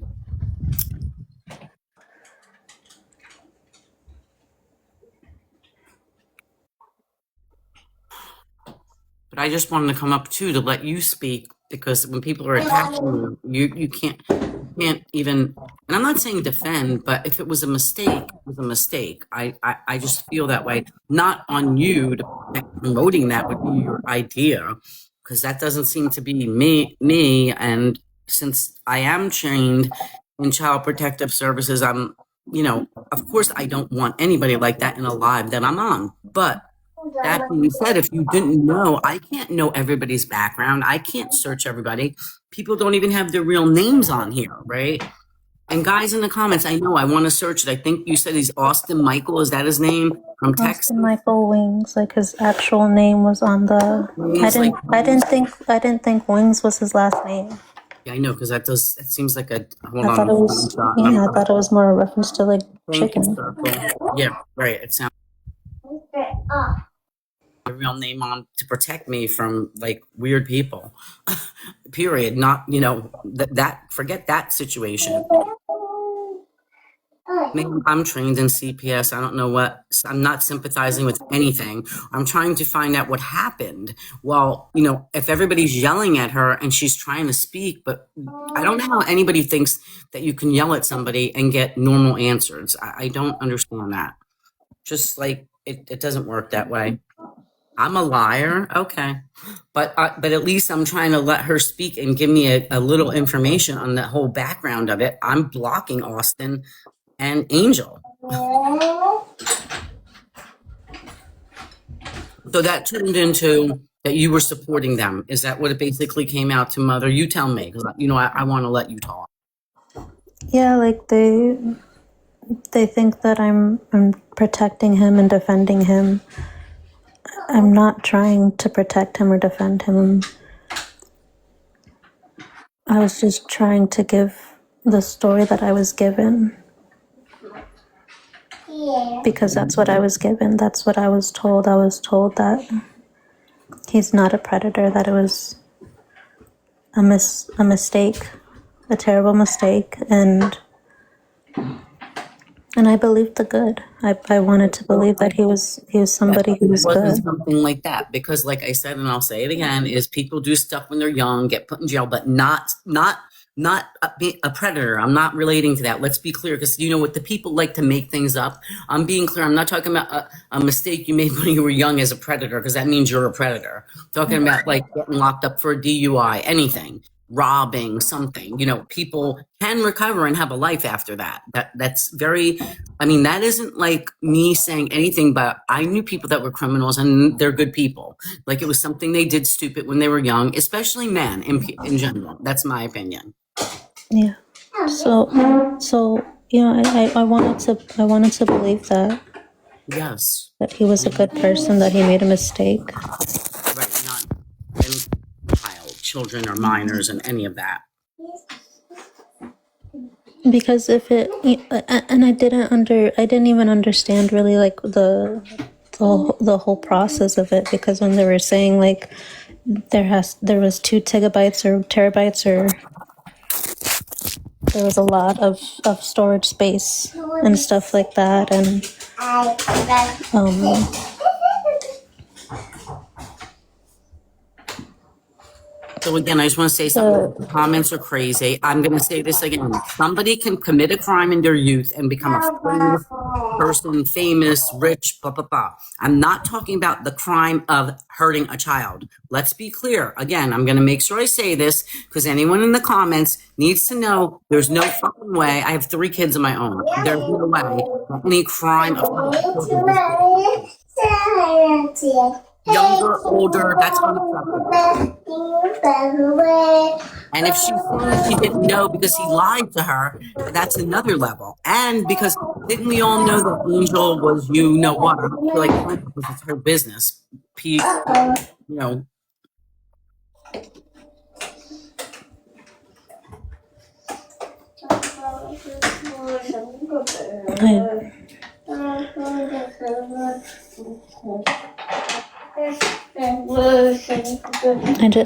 But I just wanted to come up too to let you speak, because when people are attacking you can't even. And I'm not saying defend, but if it was a mistake, it was a mistake. I just feel that way. Not on you to promoting that would be your idea, because that doesn't seem to be me. And since I am trained in child protective services, I'm of course I don't want anybody like that in a live that I'm on. But that being said, if you didn't know, I can't know everybody's background. I can't search everybody. People don't even have their real names on here, right? And guys in the comments, I know I want to search it. I think you said he's Austin Michael. Is that his name from Texas? Austin Michael Wings, like his actual name was on the. I didn't think Wings was his last name. Yeah, I know, because it seems like a. Hold I on. thought it was. Yeah, I thought it was more a reference to like chicken. Yeah, right. It sounds. A real name on to protect me from like weird people. Period. Not that forget that situation. Man, I'm trained in CPS. I don't know what. I'm not sympathizing with anything. I'm trying to find out what happened. Well, if everybody's yelling at her and she's trying to speak, but I don't know how anybody thinks that you can yell at somebody and get normal answers. I don't understand that. Just like it doesn't work that way. I'm a liar, okay, but at least I'm trying to let her speak and give me a little information on the whole background of it. I'm blocking Austin and Angel. So that turned into that you were supporting them. Is that what it basically came out to, Mother? You tell me, because I want to let you talk. Yeah, like they think that I'm protecting him and defending him. I'm not trying to protect him or defend him. I was just trying to give the story that I was given. Because that's what I was given. That's what I was told. I was told that he's not a predator, that it was a mistake, a terrible mistake, and I believed the good. I wanted to believe that he was somebody who was good. Something like that, because like I said, and I'll say it again, is people do stuff when they're young, get put in jail, but not a predator. I'm not relating to that. Let's be clear, because what the people like to make things up. I'm being clear. I'm not talking about a mistake you made when you were young as a predator, because that means you're a predator. Talking about like getting locked up for a DUI, anything. Robbing something, people can recover and have a life after that. That's very, that isn't like me saying anything, but I knew people that were criminals and they're good people. Like it was something they did stupid when they were young, especially men in general. That's my opinion. Yeah. So I wanted to believe that. Yes. That he was a good person, that he made a mistake. Right, not any child, children or minors and any of that. Because if it, and I didn't even understand really like the whole process of it, because when they were saying like there was 2 gigabytes or terabytes or there was a lot of storage space and stuff like that, and So again, I just want to say something. The comments are crazy. I'm going to say this again. Somebody can commit a crime in their youth and become a famous person, famous, rich, blah, blah, blah. I'm not talking about the crime of hurting a child. Let's be clear. Again, I'm going to make sure I say this because anyone in the comments needs to know there's no fucking way. I have 3 kids of my own. There's no way that any crime of younger, older, that's unacceptable. And if she said she didn't know because he lied to her, that's another level. And because didn't we all know that Angel was you know what? I don't feel like this is her business. Pete, you know.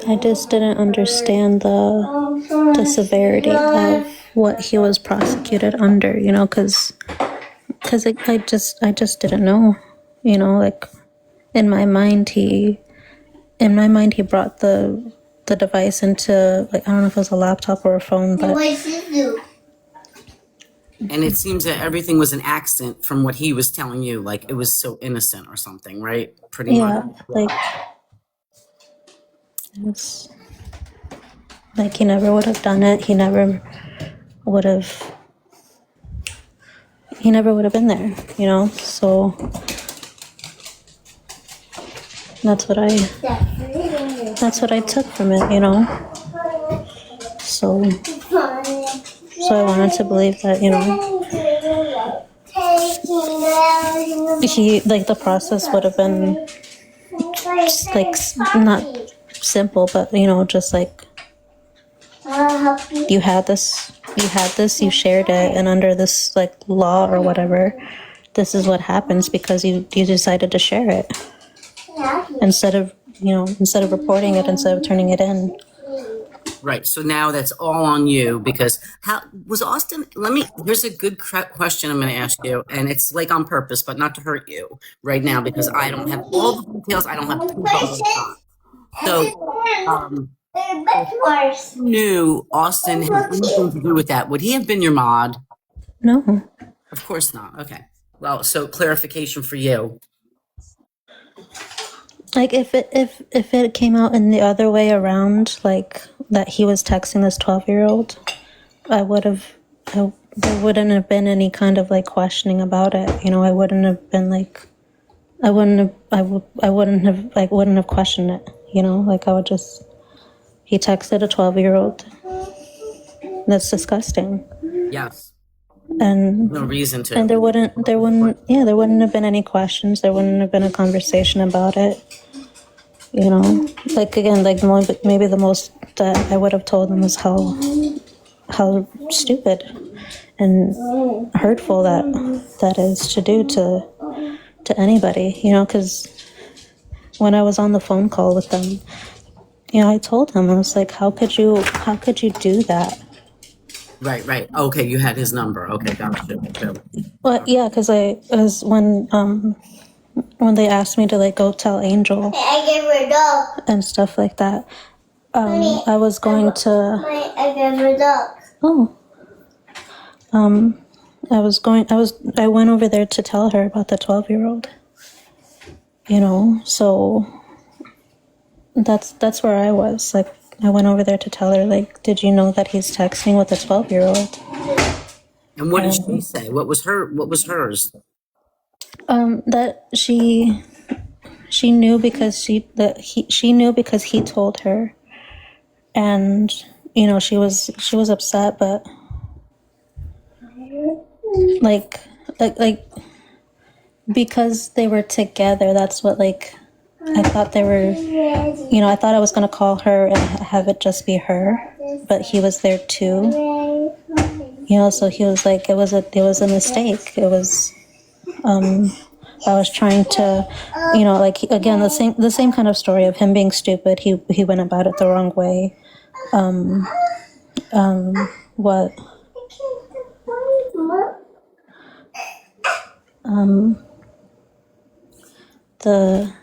I just didn't understand the severity of what he was prosecuted under, you know, because I just didn't know, you know, like in my mind he brought the device into, like, I don't know if it was a laptop or a phone, but and it seems that everything was an accident from what he was telling you, like it was so innocent or something, right? Pretty much. Like it's like he never would have done it. He never would have been there, you know? So that's what I took from it, you know? So I wanted to believe that, you know, he, like, the process would have been just, like, not simple, but, you know, just like, you had this, you shared it, and under this, like, law or whatever, this is what happens because you decided to share it instead of reporting it, instead of turning it in. Right. So now that's all on you because how was Austin? Here's a good question I'm going to ask you. And it's like on purpose, but not to hurt you right now because I don't have all the details. I don't have the details. So, if you knew Austin had anything to do with that, would he have been your mod? No. Of course not. Okay. Well, so clarification for you. Like if it came out in the other way around, like that he was texting this 12-year-old, there wouldn't have been any kind of like questioning about it. You know, I wouldn't have questioned it. You know, like he texted a 12-year-old. That's disgusting. Yes. And no reason to. And there wouldn't have been any questions. There wouldn't have been a conversation about it. You know, like again, like maybe the most that I would have told them was how stupid and hurtful that is to do to anybody. You know, because when I was on the phone call with them, you know, I told him, I was like, how could you do that? Right. Okay, you had his number. Okay, gotcha. Well, yeah, because when they asked me to like go tell Angel and stuff like that, I was going to. I went over there to tell her about the 12-year-old. You know, so that's where I was. Like, I went over there to tell her, like, did you know that he's texting with a 12-year-old? And what did she say? What was hers? That she knew because she knew because he told her, and you know she was upset, but like because they were together. That's what I thought they were. You know, I thought I was gonna call her and have it just be her, but he was there too. You know, so he was like, it was a mistake. It was. I was trying to, you know, like again the same kind of story of him being stupid. He went about it the wrong way. The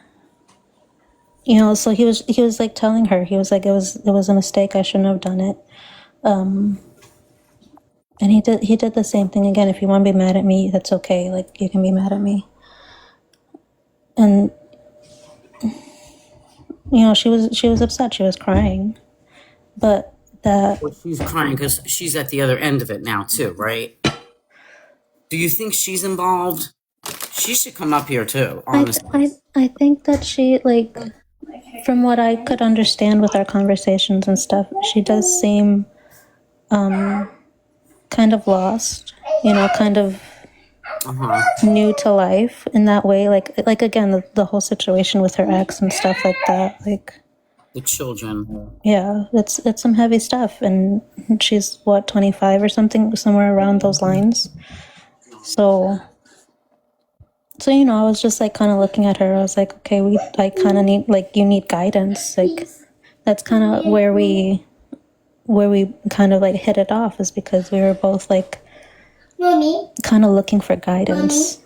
so he was like telling her, he was like, it was a mistake, I shouldn't have done it. And he did the same thing again. If you want to be mad at me, that's okay, like you can be mad at me. And she was upset, she was crying, but that Well, she's crying because she's at the other end of it now too, right? Do you think she's involved? She should come up here too, honestly. I think that she, like, from what I could understand with our conversations and stuff, she does seem kind of lost, kind of new to life in that way. Like again, the whole situation with her ex and stuff like that. Like The children. yeah, it's some heavy stuff, and she's what, 25 or something, somewhere around those lines. So I was just like kind of looking at her. I was like, okay, I kind of need, like, you need guidance. Like that's kind of where we kind of like hit it off, is because we were both like kind of looking for guidance.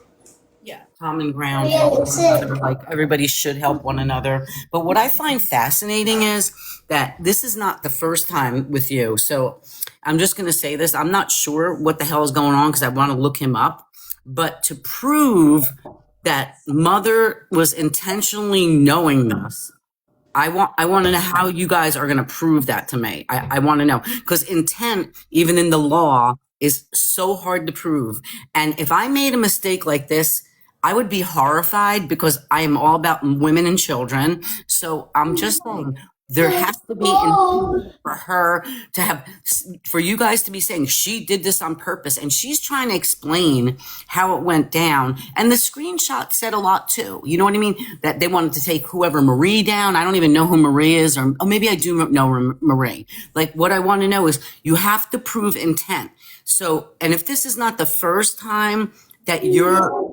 Yeah, common ground, help one another, like everybody should help one another. But what I find fascinating is that this is not the first time with you. So I'm just going to say this. I'm not sure what the hell is going on because I want to look him up. But to prove that mother was intentionally knowing this, I want to know how you guys are going to prove that to me. I want to know, because intent, even in the law, is so hard to prove. And if I made a mistake like this, I would be horrified, because I am all about women and children. So I'm just saying, there has to be intent for her to have, for you guys to be saying she did this on purpose, and she's trying to explain how it went down. And the screenshot said a lot too. You know what I mean? That they wanted to take whoever Marie down. I don't even know who Marie is, or maybe I do know Marie. Like, what I want to know is you have to prove intent. So, and if this is not the first time that you're,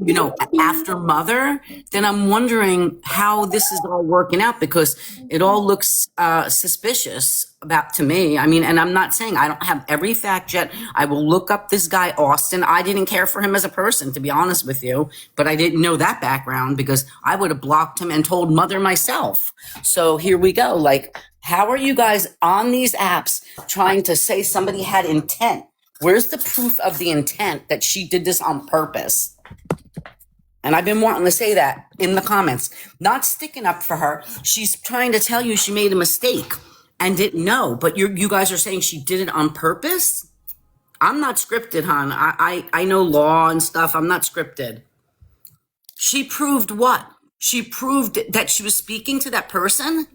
after mother, then I'm wondering how this is all working out, because it all looks suspicious to me. I mean, and I'm not saying I don't have every fact yet. I will look up this guy, Austin. I didn't care for him as a person, to be honest with you, but I didn't know that background, because I would have blocked him and told mother myself. So here we go. Like, how are you guys on these apps trying to say somebody had intent? Where's the proof of the intent that she did this on purpose? And I've been wanting to say that in the comments. Not sticking up for her. She's trying to tell you she made a mistake and didn't know. But you guys are saying she did it on purpose? I'm not scripted, hon. I know law and stuff. I'm not scripted. She proved what? She proved that she was speaking to that person?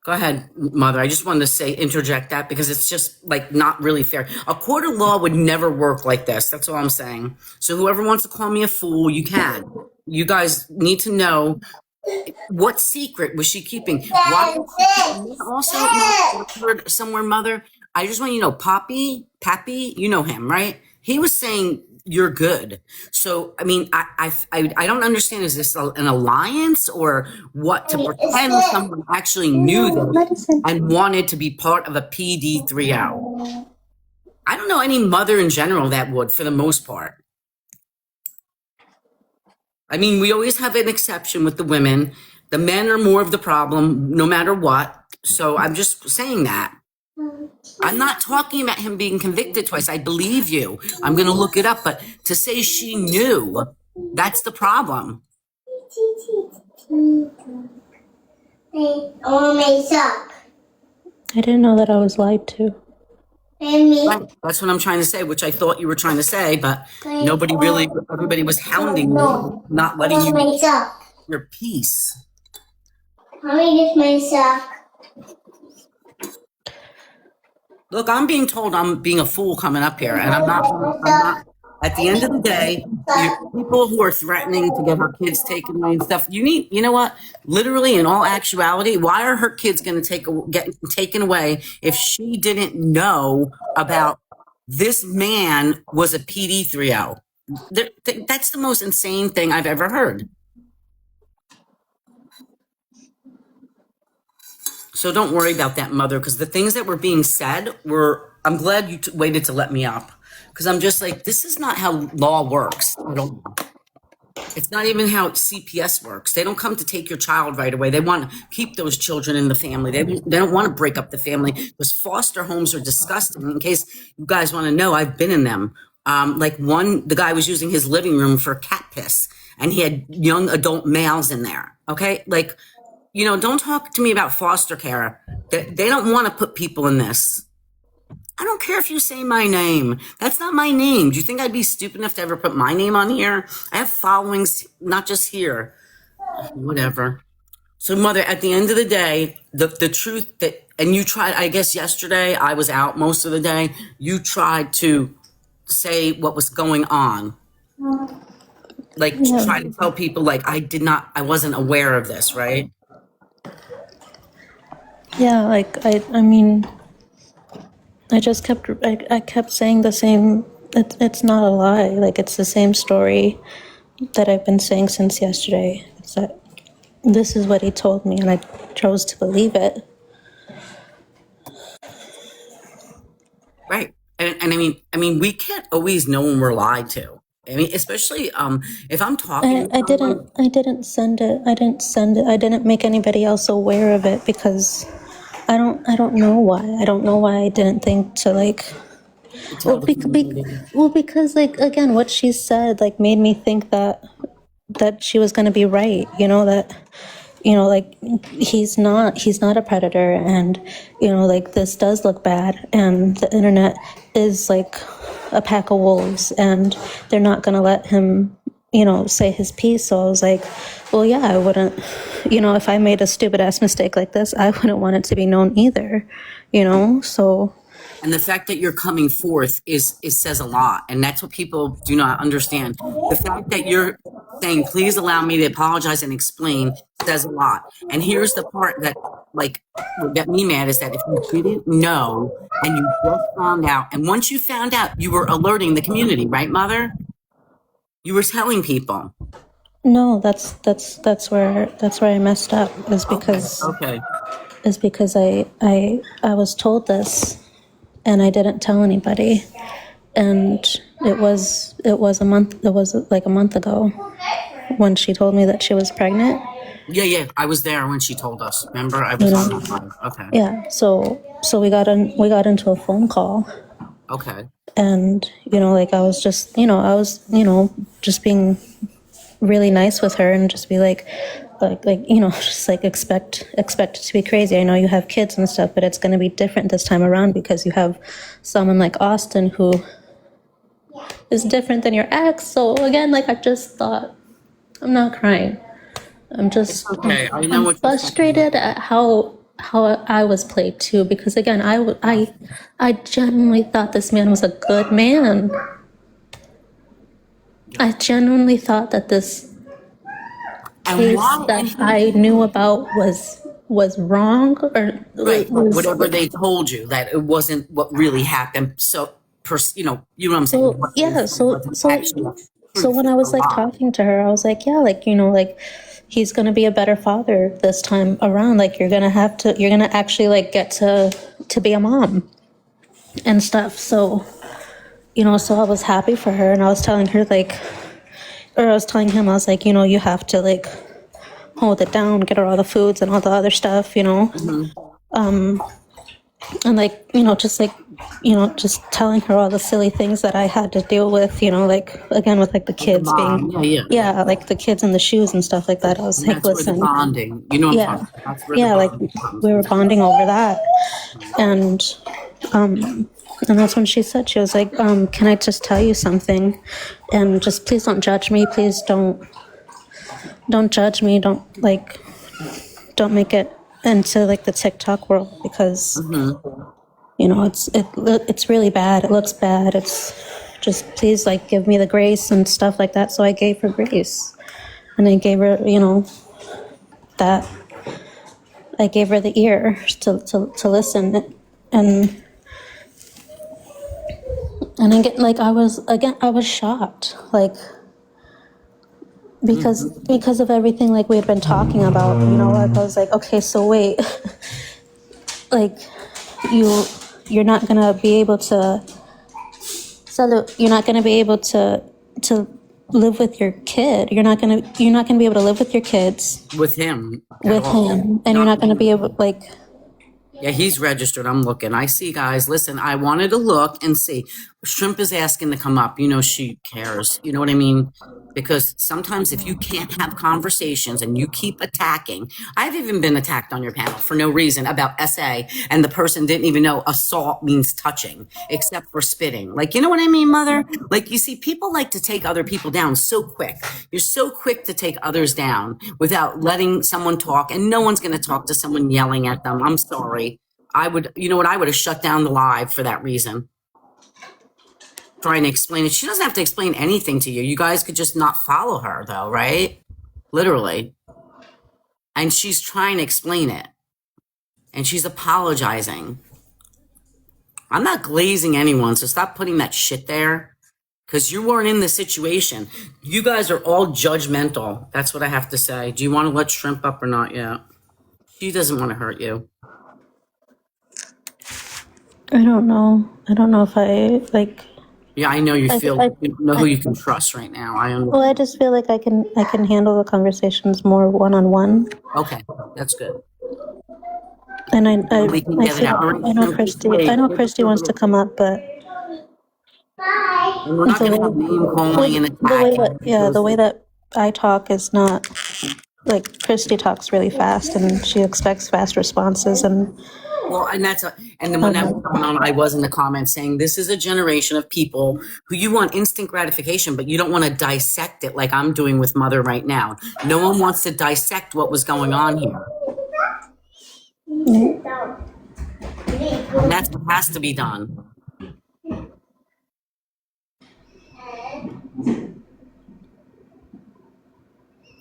Go ahead, mother. I just wanted to interject that, because it's just like not really fair. A court of law would never work like this. That's all I'm saying. So whoever wants to call me a fool, you can. You guys need to know, what secret was she keeping? Why was she keeping? Also, I heard somewhere, mother, I just want you to know, Pappy, you know him, right? He was saying you're good. So, I mean, I don't understand. Is this an alliance or what, to pretend someone actually knew this and wanted to be part of a PD3L? I don't know any mother in general that would, for the most part. I mean, we always have an exception with the women. The men are more of the problem, no matter what. So I'm just saying that. I'm not talking about him being convicted twice. I believe you. I'm going to look it up. But to say she knew, that's the problem. I didn't know that I was lied to. Right. That's what I'm trying to say, which I thought you were trying to say, but everybody was hounding you, not letting you your peace. Look, I'm being told I'm being a fool coming up here, and I'm not. At the end of the day, people who are threatening to get her kids taken away and stuff, you know what? Literally, in all actuality, why are her kids going to get taken away if she didn't know about this man was a PD3L? That's the most insane thing I've ever heard. So don't worry about that, mother, because the things that were being said were I'm glad you waited to let me up, because I'm just like, this is not how law works. I don't. It's not even how CPS works. They don't come to take your child right away. They want to keep those children in the family. They don't want to break up the family, because foster homes are disgusting. In case you guys want to know, I've been in them. The guy was using his living room for cat piss, and he had young adult males in there. Okay, like, don't talk to me about foster care. They don't want to put people in this. I don't care if you say my name. That's not my name. Do you think I'd be stupid enough to ever put my name on here? I have followings, not just here. Whatever. So, Mother, at the end of the day, the truth that, and you tried, I guess yesterday, I was out most of the day. You tried to say what was going on. Like, Yeah. try to tell people, like, I wasn't aware of this, right? Yeah, like I mean, I kept saying the same. It's not a lie. Like, it's the same story that I've been saying since yesterday. It's that this is what he told me, and I chose to believe it. Right. And I mean, we can't always know when we're lied to. I mean, especially if I'm talking. I didn't send it. I didn't make anybody else aware of it because I don't know why. I don't know why I didn't think to like. Because like, again, what she said like made me think that she was going to be right. Like, he's not a predator, and like, this does look bad, and the internet is like a pack of wolves, and they're not going to let him say his piece. So I was like, well, yeah, I wouldn't, if I made a stupid ass mistake like this, I wouldn't want it to be known either, so. And the fact that you're coming forth is says a lot. And that's what people do not understand. The fact that you're saying, please allow me to apologize and explain, says a lot. And here's the part that like would get me mad, is that if you didn't know and you just found out, and once you found out, you were alerting the community, right, Mother? You were telling people. No, that's where I messed up, is because is because I was told this and I didn't tell anybody, and it was like a month ago when she told me that she was pregnant. Yeah, I was there when she told us. Remember, I was on that line. Okay. Yeah, so we got into a phone call. Okay. And like, I was just just being really nice with her, and just be like just like expect it to be crazy. I know you have kids and stuff, but it's going to be different this time around because you have someone like Austin who is different than your ex. So again, like, I just thought, I'm not crying. I'm just I'm frustrated at how I was played too, because again, I genuinely thought this man was a good man. I genuinely thought that this case that I knew about was wrong, or right, whatever they told you, that it wasn't what really happened. So, you know what I'm saying? So yeah, so when I was like talking to her, I was like, yeah, like, like, he's gonna be a better father this time around. Like, you're gonna actually like get to be a mom and stuff. So, so I was happy for her, and I was telling her I was telling him, I was like, you have to like hold it down, get her all the foods and all the other stuff, and like, just telling her all the silly things that I had to deal with, like, again, with like the kids being, like the kids in the shoes and stuff like that. I was like, listen, bonding, like, we were bonding over that, and that's when she said, she was like, can I just tell you something, and just please don't judge me, please don't judge me, don't make it into like the TikTok world, because it's really bad, it looks bad, it's just, please, like, give me the grace and stuff like that. So I gave her grace, and I gave her that I gave her the ear to listen, and I get like, I was shocked, like, because of everything like we had been talking about, like, I was like, okay, so wait, like, you're not gonna be able to. So you're not gonna be able to live with your kid. You're not gonna be able to live with your kids with him. with him, and you're not gonna be able like. Yeah, he's registered. I'm looking. I see, guys. Listen, I wanted to look and see. Shrimp is asking to come up. You know, she cares. You know what I mean? Because sometimes if you can't have conversations and you keep attacking, I've even been attacked on your panel for no reason about SA, and the person didn't even know assault means touching, except for spitting. Like, you know what I mean, mother? Like, you see, people like to take other people down so quick. You're so quick to take others down without letting someone talk, and no one's going to talk to someone yelling at them. I'm sorry. I would, you know what? I would have shut down the live for that reason. Trying to explain it. She doesn't have to explain anything to you. You guys could just not follow her, though, right? Literally. And she's trying to explain it. And she's apologizing. I'm not glazing anyone, so stop putting that shit there. Because you weren't in the situation. You guys are all judgmental. That's what I have to say. Do you want to let Shrimp up or not yet? She doesn't want to hurt you. I don't know. I don't know if I like. Yeah, I know you feel. I You know who you can trust right now. I understand. Well, I just feel like I can handle the conversations more one-on-one. Okay, that's good. And I We can get it out. know Christy wants to come up, but And we're not going to have name calling and attacking. the way that I talk is not like Christy talks really fast, and she expects fast responses, and Well, and and then when that was going on, I was in the comments saying this is a generation of people who you want instant gratification, but you don't want to dissect it like I'm doing with Mother right now. No one wants to dissect what was going on here. And that's what has to be done.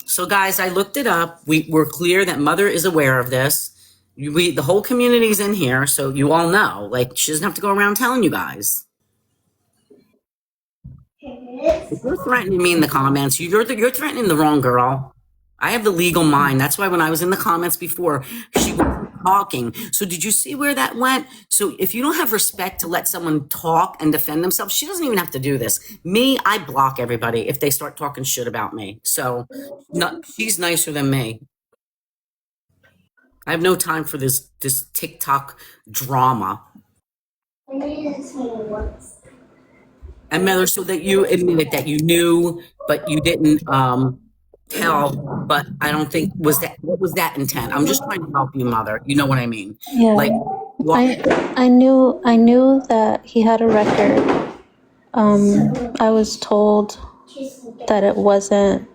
So, guys, I looked it up. We're clear that Mother is aware of this. The whole community's in here, so you all know. Like, she doesn't have to go around telling you guys. If you're threatening me in the comments, you're threatening the wrong girl. I have the legal mind. That's why when I was in the comments before, she was talking. So did you see where that went? So if you don't have respect to let someone talk and defend themselves, she doesn't even have to do this. Me, I block everybody if they start talking shit about me. So she's nicer than me. I have no time for this TikTok drama. And Mother, so that you admitted that you knew, but you didn't tell. But I don't think what was that intent? I'm just trying to help you, Mother. You know what I mean? yeah. Like, I knew that he had a record. I was told that it wasn't.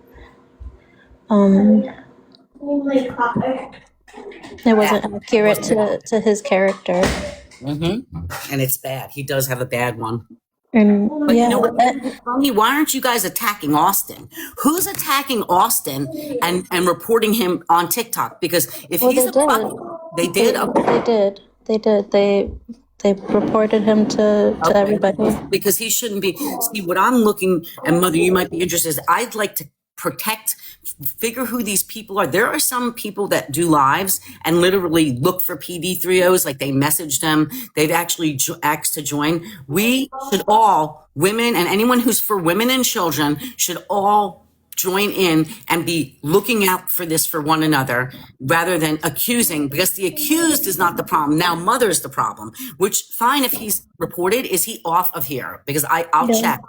It wasn't accurate to his character. Mm-hmm. And it's bad. He does have a bad one. And But you know what? Funny, why aren't you guys attacking Austin? Who's attacking Austin and reporting him on TikTok? Because if he's they did. They reported him to everybody. Because he shouldn't be. See, what I'm looking, and Mother, you might be interested, I'd like to figure who these people are. There are some people that do lives and literally look for PD3Os, like they message them. They've actually asked to join. We should all, women and anyone who's for women and children, should all join in and be looking out for this for one another rather than accusing, because the accused is not the problem. Now Mother's the problem, which fine if he's reported. Is he off of here? Because I'll check.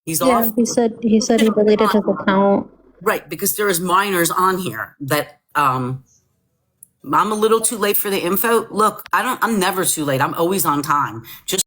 He's off. He said he deleted his account. Right, because there is minors on here that I'm a little too late for the info. Look, I'm never too late. I'm always on time. Just